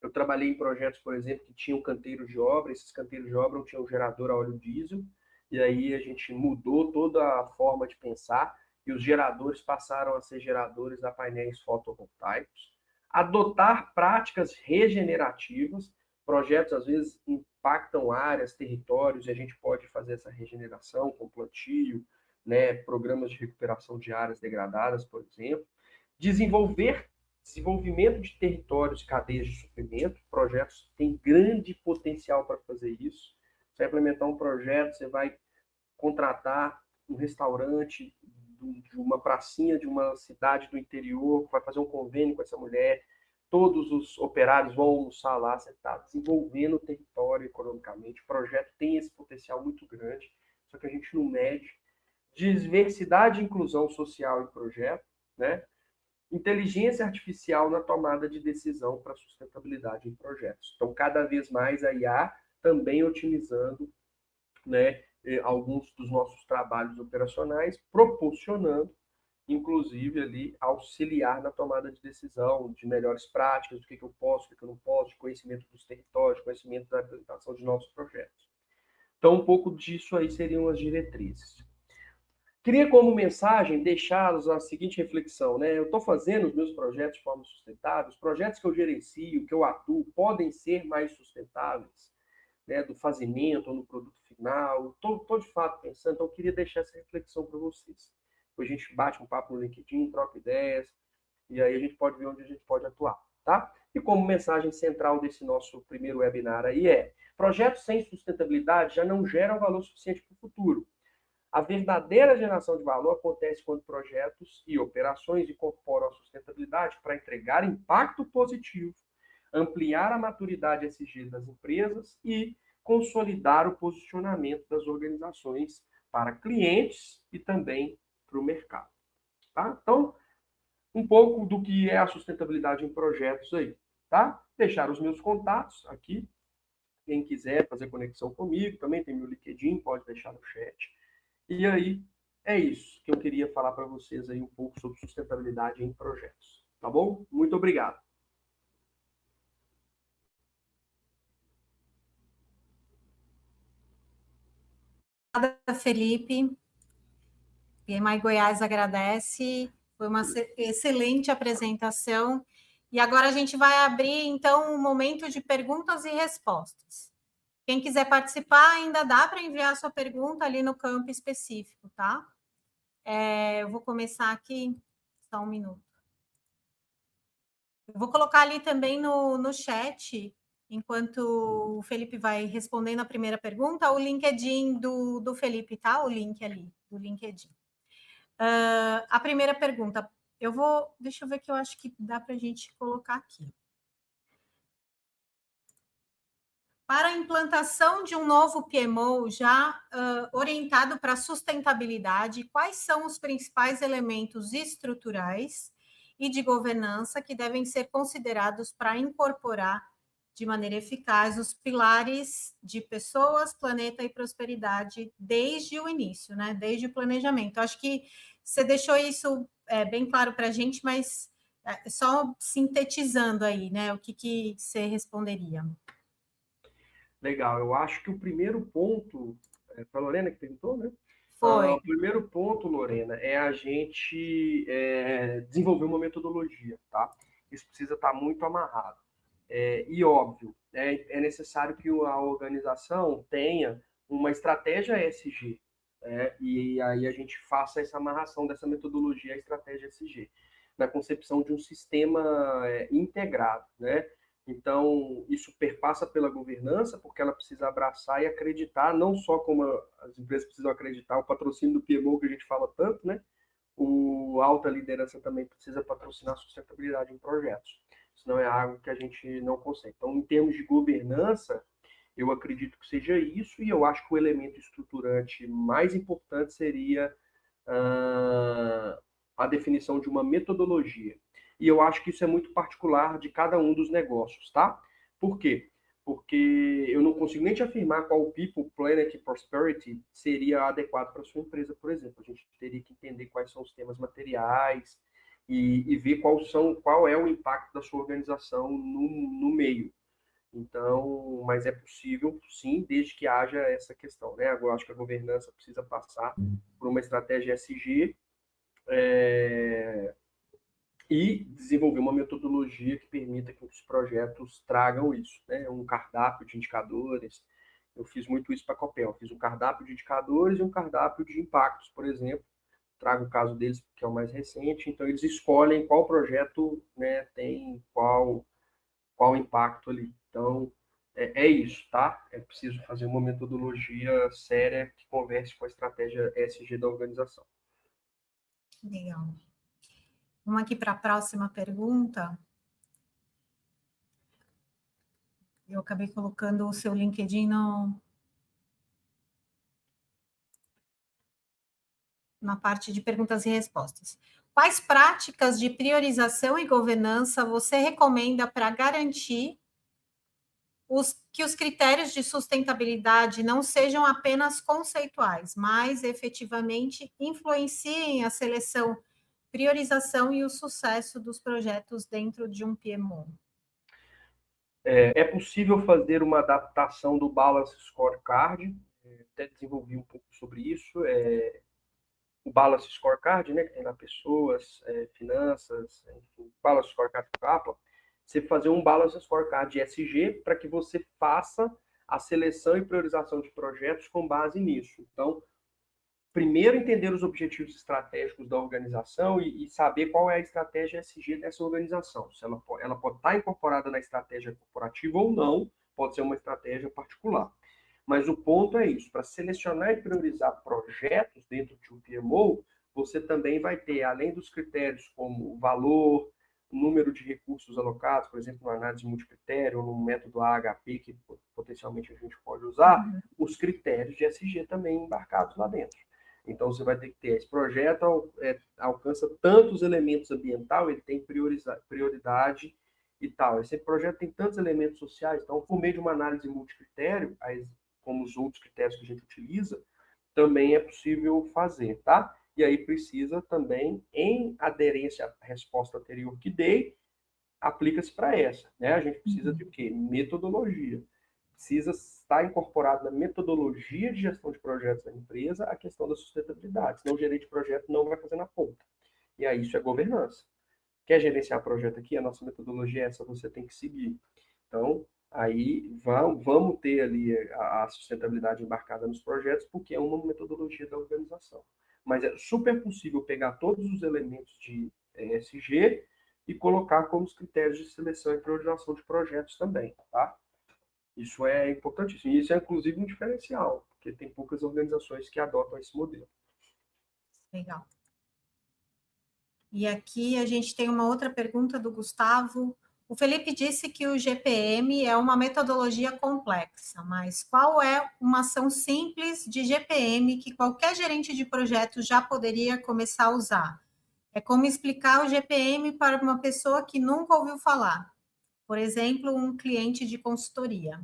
Eu trabalhei em projetos, por exemplo, que tinham canteiros de obra. Esses canteiros de obra não tinham gerador a óleo diesel. E aí a gente mudou toda a forma de pensar e os geradores passaram a ser geradores a painéis fotovoltaicos. Adotar práticas regenerativas. Projetos, às vezes, impactam áreas, territórios, e a gente pode fazer essa regeneração com plantio, né, programas de recuperação de áreas degradadas, por exemplo. Desenvolvimento de territórios e cadeias de suprimento. Projetos têm grande potencial para fazer isso. Você vai implementar um projeto, você vai contratar um restaurante de uma pracinha de uma cidade do interior, vai fazer um convênio com essa mulher, todos os operários vão almoçar lá, você está desenvolvendo o território economicamente, o projeto tem esse potencial muito grande, só que a gente não mede. Diversidade e inclusão social em projeto, né? Inteligência artificial na tomada de decisão para sustentabilidade em projetos. Então, cada vez mais a IA também otimizando, né, alguns dos nossos trabalhos operacionais, proporcionando, inclusive, ali, auxiliar na tomada de decisão, de melhores práticas, do que eu posso, o que eu não posso, de conhecimento dos territórios, conhecimento da implementação de novos projetos. Então, um pouco disso aí seriam as diretrizes. Queria, como mensagem, deixá-los a seguinte reflexão, né? Eu estou fazendo os meus projetos de forma sustentável, os projetos que eu gerencio, que eu atuo, podem ser mais sustentáveis, né, do fazimento ou no produto final. Estou de fato pensando, então eu queria deixar essa reflexão para vocês. Depois a gente bate um papo no LinkedIn, troca ideias, e aí a gente pode ver onde a gente pode atuar, tá? E como mensagem central desse nosso primeiro webinar aí projetos sem sustentabilidade já não geram valor suficiente para o futuro. A verdadeira geração de valor acontece quando projetos e operações incorporam a sustentabilidade para entregar impacto positivo, ampliar a maturidade ESG das empresas e consolidar o posicionamento das organizações para clientes e também para o mercado. Tá? Então, um pouco do que é a sustentabilidade em projetos aí. Tá? Deixar os meus contatos aqui. Quem quiser fazer conexão comigo, também tem meu LinkedIn, pode deixar no chat. E aí, é isso que eu queria falar para vocês aí um pouco sobre sustentabilidade em projetos. Tá bom? Muito obrigado. Obrigada, Felipe. PMI Goiás agradece. Foi uma excelente apresentação. E agora a gente vai abrir, então, um momento de perguntas e respostas. Quem quiser participar, ainda dá para enviar sua pergunta ali no campo específico, tá? Eu vou começar aqui, só um minuto. Eu vou colocar ali também no chat, enquanto o Felipe vai respondendo a primeira pergunta, o LinkedIn do Felipe, tá? O link ali, do LinkedIn. A primeira pergunta, deixa eu ver que eu acho que dá para a gente colocar aqui. Para a implantação de um novo PMO já orientado para a sustentabilidade, quais são os principais elementos estruturais e de governança que devem ser considerados para incorporar de maneira eficaz os pilares de pessoas, planeta e prosperidade desde o início, né? Desde o planejamento. Acho que você deixou isso bem claro para a gente, mas só sintetizando aí, né? O que você responderia? Legal, eu acho que o primeiro ponto, foi a Lorena que perguntou, né? Foi. O primeiro ponto, Lorena, é a gente desenvolver uma metodologia, tá? Isso precisa estar muito amarrado. E óbvio, é necessário que a organização tenha uma estratégia ESG, e aí a gente faça essa amarração dessa metodologia à estratégia ESG, na concepção de um sistema integrado, né? Então, isso perpassa pela governança, porque ela precisa abraçar e acreditar, não só como as empresas precisam acreditar, o patrocínio do PMO que a gente fala tanto, né? A alta liderança também precisa patrocinar a sustentabilidade em projetos. Senão é algo que a gente não consegue. Então, em termos de governança, eu acredito que seja isso, e eu acho que o elemento estruturante mais importante seria a definição de uma metodologia. E eu acho que isso é muito particular de cada um dos negócios, tá? Por quê? Porque eu não consigo nem te afirmar qual o People, Planet e Prosperity seria adequado para a sua empresa, por exemplo. A gente teria que entender quais são os temas materiais e ver qual é o impacto da sua organização no meio. Então, mas é possível, sim, desde que haja essa questão, né? Agora, eu acho que a governança precisa passar por uma estratégia ESG, e desenvolver uma metodologia que permita que os projetos tragam isso, né? Um cardápio de indicadores. Eu fiz muito isso para a Copel. Fiz um cardápio de indicadores e um cardápio de impactos, por exemplo. Trago o caso deles, que é o mais recente. Então, eles escolhem qual projeto, né, tem qual impacto ali. Então, é isso, tá? É preciso fazer uma metodologia séria que converse com a estratégia ESG da organização. Legal. Vamos aqui para a próxima pergunta. Eu acabei colocando o seu LinkedIn na parte de perguntas e respostas. Quais práticas de priorização e governança você recomenda para garantir que os critérios de sustentabilidade não sejam apenas conceituais, mas efetivamente influenciem a seleção, priorização e o sucesso dos projetos dentro de um PMO? É possível fazer uma adaptação do Balance Scorecard, até desenvolvi um pouco sobre isso. O Balance Scorecard, né, que tem lá pessoas, finanças, enfim, Balance Scorecard do Kaplan, você fazer um Balance Scorecard ESG para que você faça a seleção e priorização de projetos com base nisso. Então, primeiro entender os objetivos estratégicos da organização e saber qual é a estratégia ESG dessa organização. Se ela pode estar incorporada na estratégia corporativa ou não, pode ser uma estratégia particular. Mas o ponto é isso, para selecionar e priorizar projetos dentro de um PMO, você também vai ter, além dos critérios como o valor, o número de recursos alocados, por exemplo, uma análise multicritério, ou no método AHP, que potencialmente a gente pode usar, os critérios de ESG também embarcados lá dentro. Então, você vai ter que ter, esse projeto alcança tantos elementos ambientais, ele tem prioridade e tal. Esse projeto tem tantos elementos sociais, então, por meio de uma análise multicritério, como os outros critérios que a gente utiliza, também é possível fazer, tá? E aí precisa também, em aderência à resposta anterior que dei, aplica-se para essa, né? A gente precisa de quê? Metodologia. Precisa estar incorporado na metodologia de gestão de projetos da empresa a questão da sustentabilidade, senão o gerente de projeto não vai fazer na ponta. E aí isso é governança. Quer gerenciar projeto aqui? A nossa metodologia é essa, você tem que seguir. Então, aí vamos ter ali a sustentabilidade embarcada nos projetos, porque é uma metodologia da organização. mas é super possível pegar todos os elementos de ESG e colocar como os critérios de seleção e priorização de projetos também, tá? Isso é importantíssimo. E isso é, inclusive, um diferencial, porque tem poucas organizações que adotam esse modelo. Legal. E aqui a gente tem uma outra pergunta do Gustavo. O Felipe disse que o GPM é uma metodologia complexa, mas qual é uma ação simples de GPM que qualquer gerente de projeto já poderia começar a usar? É como explicar o GPM para uma pessoa que nunca ouviu falar. Por exemplo, um cliente de consultoria.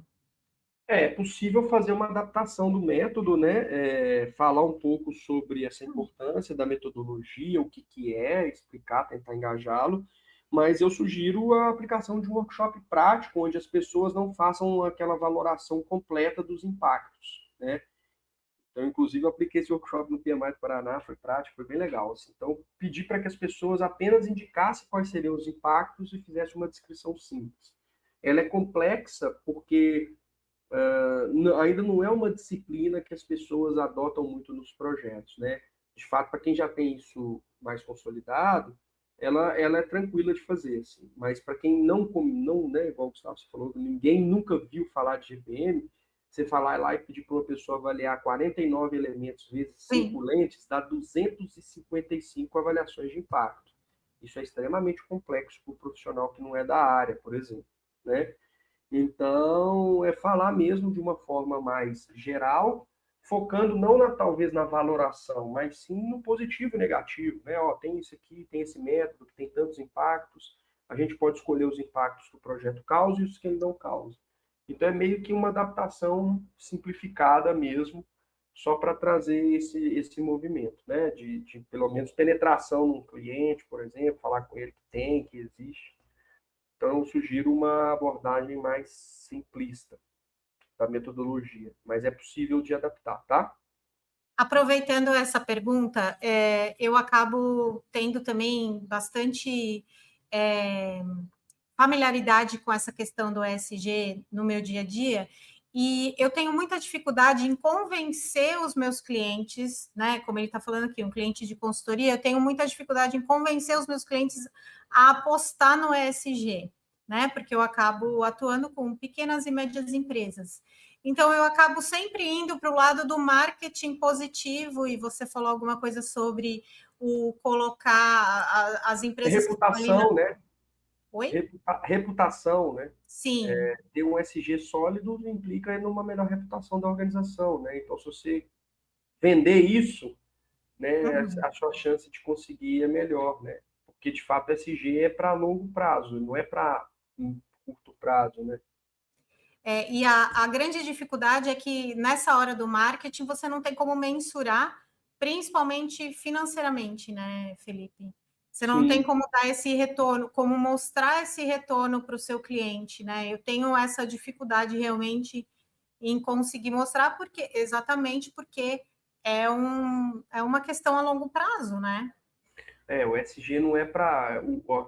É possível fazer uma adaptação do método, né? Falar um pouco sobre essa importância da metodologia, o que é, explicar, tentar engajá-lo, mas eu sugiro a aplicação de um workshop prático, onde as pessoas não façam aquela valoração completa dos impactos, né? Então, inclusive, eu apliquei esse workshop no PMI do Paraná, foi prático, foi bem legal. Assim. Então, pedi para que as pessoas apenas indicassem quais seriam os impactos e fizessem uma descrição simples. Ela é complexa porque ainda não é uma disciplina que as pessoas adotam muito nos projetos, né? De fato, para quem já tem isso mais consolidado, ela é tranquila de fazer, assim. Mas para quem não, né, igual o Gustavo falou, ninguém nunca viu falar de GPM, você falar lá e pedir para uma pessoa avaliar 49 elementos vezes 5 lentes, dá 255 avaliações de impacto. Isso é extremamente complexo para o profissional que não é da área, por exemplo, né? Então, é falar mesmo de uma forma mais geral, focando não talvez na valoração, mas sim no positivo e negativo, né? Ó, tem isso aqui, tem esse método que tem tantos impactos, a gente pode escolher os impactos que o projeto causa e os que ele não causa. Então, é meio que uma adaptação simplificada mesmo, só para trazer esse movimento, né? De pelo menos penetração no cliente, por exemplo, falar com ele que tem, que existe. Então, eu sugiro uma abordagem mais simplista da metodologia, mas é possível de adaptar, tá? Aproveitando essa pergunta, eu acabo tendo também bastante familiaridade com essa questão do ESG no meu dia a dia, e eu tenho muita dificuldade em convencer os meus clientes, né? Como ele está falando aqui, um cliente de consultoria, eu tenho muita dificuldade em convencer os meus clientes a apostar no ESG, né? Porque eu acabo atuando com pequenas e médias empresas. Então, eu acabo sempre indo para o lado do marketing positivo, e você falou alguma coisa sobre o colocar as empresas... Reputação, né? Oi? Reputação, né? Sim. Ter um SG sólido implica numa melhor reputação da organização, né? Então, se você vender isso, né, a sua chance de conseguir é melhor, né? Porque, de fato, SG é para longo prazo, não é para um curto prazo, né? E a grande dificuldade é que nessa hora do marketing você não tem como mensurar, principalmente financeiramente, né, Felipe? Você não tem como dar esse retorno, como mostrar esse retorno para o seu cliente, né? Eu tenho essa dificuldade realmente em conseguir mostrar, exatamente porque é uma questão a longo prazo, né? O SG não é para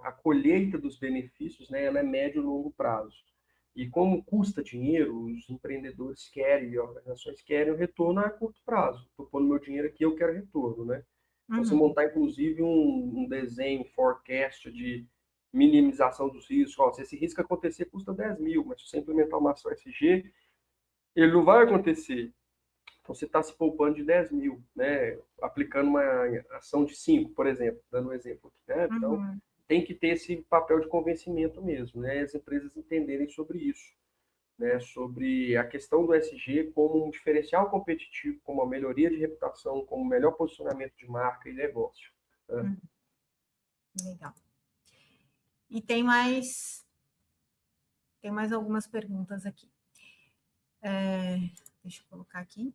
a colheita dos benefícios, né? Ela é médio e longo prazo. E como custa dinheiro, os empreendedores querem e organizações querem o retorno a curto prazo. Estou pondo meu dinheiro aqui, eu quero retorno, né? Então, você montar, inclusive, um desenho, forecast de minimização dos riscos. Ó, se esse risco acontecer, custa 10 mil, mas se você implementar uma ação SG, ele não vai acontecer. Então, você está se poupando de 10 mil, né? Aplicando uma ação de 5, por exemplo, dando um exemplo aqui, né? Então, tem que ter esse papel de convencimento mesmo, né? As empresas entenderem sobre isso, né? Sobre a questão do SG como um diferencial competitivo, como uma melhoria de reputação, como um melhor posicionamento de marca e negócio. Né? Legal. E tem mais algumas perguntas aqui. Deixa eu colocar aqui.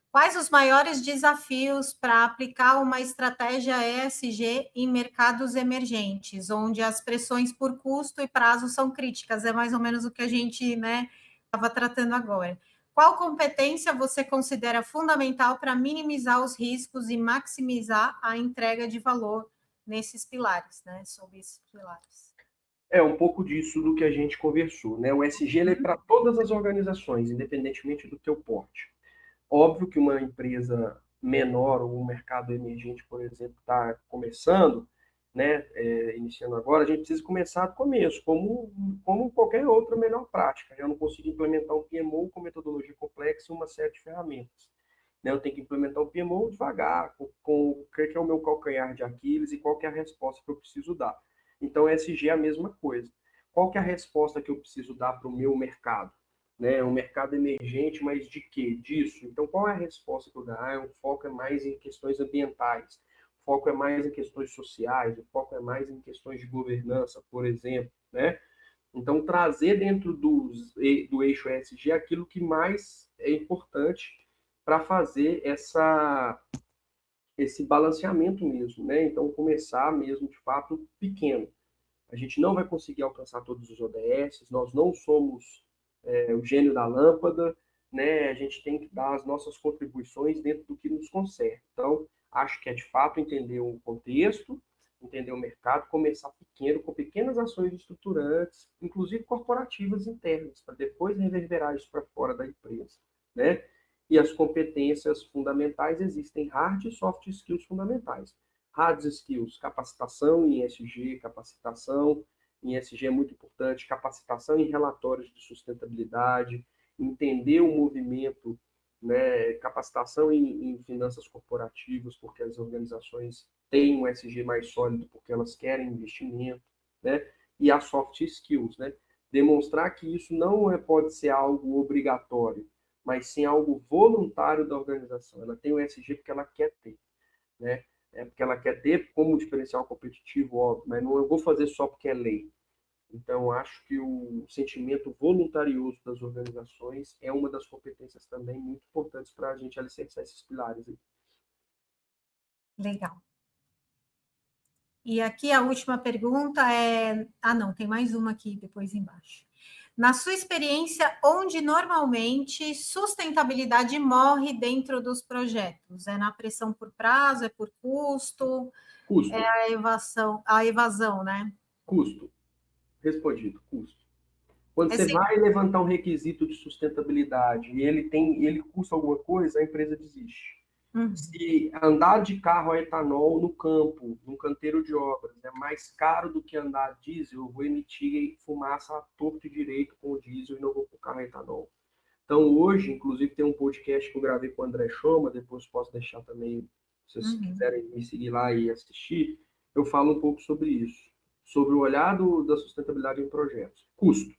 Quais os maiores desafios para aplicar uma estratégia ESG em mercados emergentes, onde as pressões por custo e prazo são críticas? É mais ou menos o que a gente, né, estava tratando agora. Qual competência você considera fundamental para minimizar os riscos e maximizar a entrega de valor nesses pilares, né, sob esses pilares? É um pouco disso do que a gente conversou, né? O ESG é para todas as organizações, independentemente do teu porte. Óbvio que uma empresa menor ou um mercado emergente, por exemplo, está começando, né, iniciando agora, a gente precisa começar do começo, como qualquer outra melhor prática. Eu não consigo implementar um PMO com metodologia complexa e uma série de ferramentas. Né? Eu tenho que implementar um PMO devagar, com o que é o meu calcanhar de Aquiles e qual que é a resposta que eu preciso dar. Então, ESG é a mesma coisa. Qual que é a resposta que eu preciso dar para o meu mercado? Né? Um mercado emergente, mas de quê? Disso. Então, qual é a resposta que eu dou? O foco é mais em questões ambientais, o foco é mais em questões sociais, o foco é mais em questões de governança, por exemplo, né? Então, trazer dentro do eixo ESG aquilo que mais é importante para fazer esse balanceamento mesmo, né? Então, começar mesmo, de fato, pequeno. A gente não vai conseguir alcançar todos os ODS, nós não somos o gênio da lâmpada, né? A gente tem que dar as nossas contribuições dentro do que nos concerne. Então, acho que é de fato entender o contexto, entender o mercado, começar pequeno, com pequenas ações estruturantes, inclusive corporativas internas, para depois reverberar isso para fora da empresa, né? E as competências fundamentais existem hard e soft skills fundamentais. Hard skills, capacitação em ESG, capacitação em ESG é muito importante, capacitação em relatórios de sustentabilidade, entender o movimento, né, capacitação em finanças corporativas, porque as organizações têm um ESG mais sólido, porque elas querem investimento, né, e as soft skills, né, demonstrar que isso não pode ser algo obrigatório, mas sim algo voluntário da organização. Ela tem o ESG porque ela quer ter, né, porque ela quer ter como diferencial competitivo, óbvio, mas não eu vou fazer só porque é lei. Então, acho que o sentimento voluntarioso das organizações é uma das competências também muito importantes para a gente alicerçar esses pilares aí. Legal. E aqui a última pergunta é... Ah, não, tem mais uma aqui depois embaixo. Na sua experiência, onde normalmente sustentabilidade morre dentro dos projetos? É na pressão por prazo, é por custo? Custo. É a evasão, né? Custo. Respondido, custo. Quando É você sempre... vai levantar um requisito de sustentabilidade e ele custa alguma coisa, a empresa desiste. Se andar de carro a etanol no campo, num canteiro de obras, é mais caro do que andar a diesel, eu vou emitir fumaça à torto e direito com o diesel e não vou com o carro a etanol. Então, hoje, inclusive, tem um podcast que eu gravei com o André Schoma, depois posso deixar também, se vocês quiserem me seguir lá e assistir, eu falo um pouco sobre isso, sobre o olhar da sustentabilidade em projetos. Custo.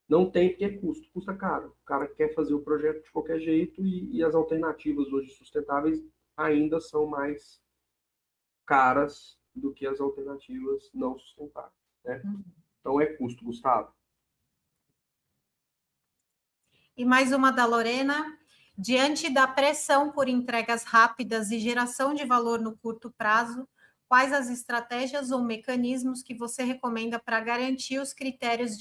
Não tem porque é custo, custa caro. O cara quer fazer o projeto de qualquer jeito e as alternativas hoje sustentáveis ainda são mais caras do que as alternativas não sustentáveis, né? Então é custo, Gustavo. E mais uma da Lorena. Diante da pressão por entregas rápidas e geração de valor no curto prazo, quais as estratégias ou mecanismos que você recomenda para garantir os critérios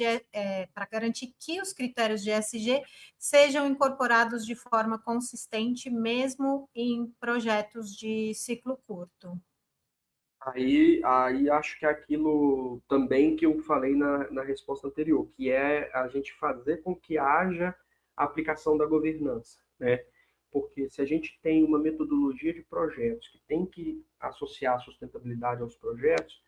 para garantir que os critérios de ESG sejam incorporados de forma consistente, mesmo em projetos de ciclo curto? Aí acho que é aquilo também que eu falei na resposta anterior, que é a gente fazer com que haja a aplicação da governança, né? Porque se a gente tem uma metodologia de projetos que tem que associar a sustentabilidade aos projetos,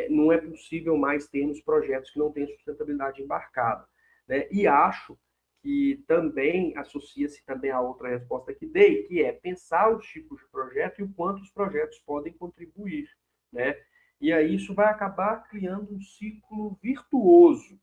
não é possível mais termos projetos que não têm sustentabilidade embarcada, né? E acho que também associa-se também a outra resposta que dei, que é pensar os tipos de projeto e o quanto os projetos podem contribuir, né? E aí isso vai acabar criando um ciclo virtuoso,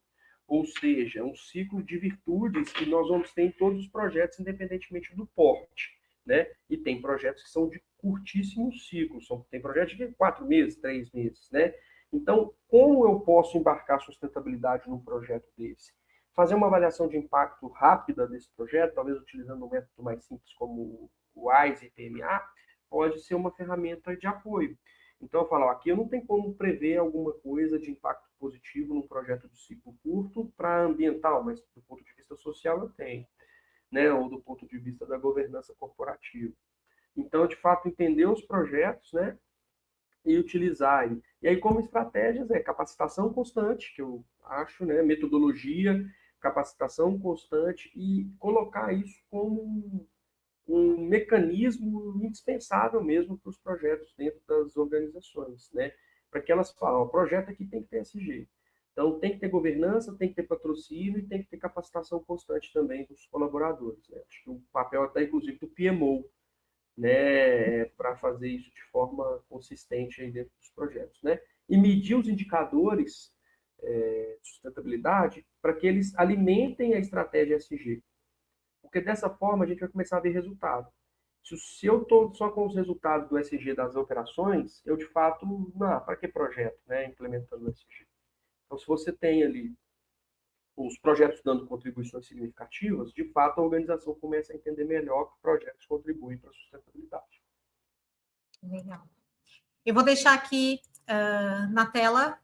ou seja, um ciclo de virtudes que nós vamos ter em todos os projetos, independentemente do porte, né? E tem projetos que são de curtíssimos ciclos, tem projetos de 4 meses, 3 meses, né? Então, como eu posso embarcar sustentabilidade num projeto desse? Fazer uma avaliação de impacto rápida desse projeto, talvez utilizando um método mais simples como o WISE e PMA, pode ser uma ferramenta de apoio. Então, eu falo, aqui eu não tenho como prever alguma coisa de impacto positivo num projeto de ciclo curto para ambiental, mas do ponto de vista social eu tenho, né? Ou do ponto de vista da governança corporativa. Então, de fato, entender os projetos, né? E utilizar. E aí, como estratégias, capacitação constante, que eu acho, né? Metodologia, capacitação constante e colocar isso como um mecanismo indispensável mesmo para os projetos dentro das organizações, né? Para que elas falem, o projeto aqui tem que ter SG. Então, tem que ter governança, tem que ter patrocínio e tem que ter capacitação constante também dos colaboradores, né? Acho que o papel até, inclusive, do PMO, né, para fazer isso de forma consistente aí dentro dos projetos, né? E medir os indicadores de sustentabilidade para que eles alimentem a estratégia SG. Porque dessa forma a gente vai começar a ver resultado. Se eu estou só com os resultados do SG das operações, eu de fato, não, para que projeto, né, implementando o SG? Então, se você tem ali os projetos dando contribuições significativas, de fato a organização começa a entender melhor que projetos contribuem para a sustentabilidade. Legal. Eu vou deixar aqui na tela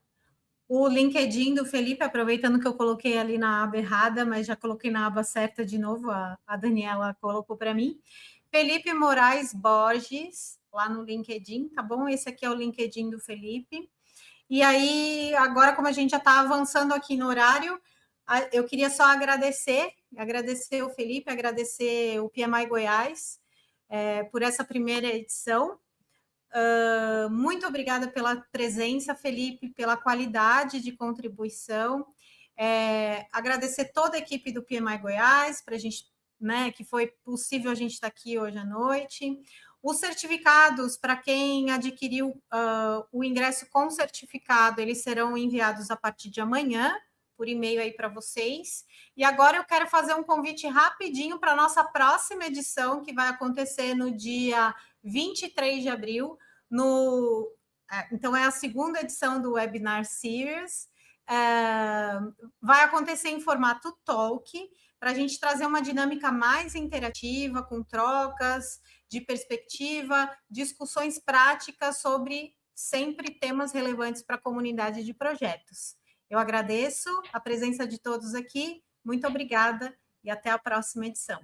o LinkedIn do Felipe, aproveitando que eu coloquei ali na aba errada, mas já coloquei na aba certa de novo, a Daniela colocou para mim. Felipe Moraes Borges, lá no LinkedIn, tá bom? Esse aqui é o LinkedIn do Felipe. E aí, agora, como a gente já está avançando aqui no horário, eu queria só agradecer o Felipe, agradecer o PMI Goiás por essa primeira edição. Muito obrigada pela presença, Felipe, pela qualidade de contribuição. Agradecer toda a equipe do PMI Goiás, para a gente, né, que foi possível a gente estar aqui hoje à noite. Os certificados, para quem adquiriu o ingresso com certificado, eles serão enviados a partir de amanhã, por e-mail aí para vocês. E agora eu quero fazer um convite rapidinho para a nossa próxima edição, que vai acontecer no dia 23 de abril. Então, é a segunda edição do Webinar Series. Vai acontecer em formato talk, para a gente trazer uma dinâmica mais interativa, com trocas de perspectiva, discussões práticas sobre sempre temas relevantes para a comunidade de projetos. Eu agradeço a presença de todos aqui, muito obrigada e até a próxima edição.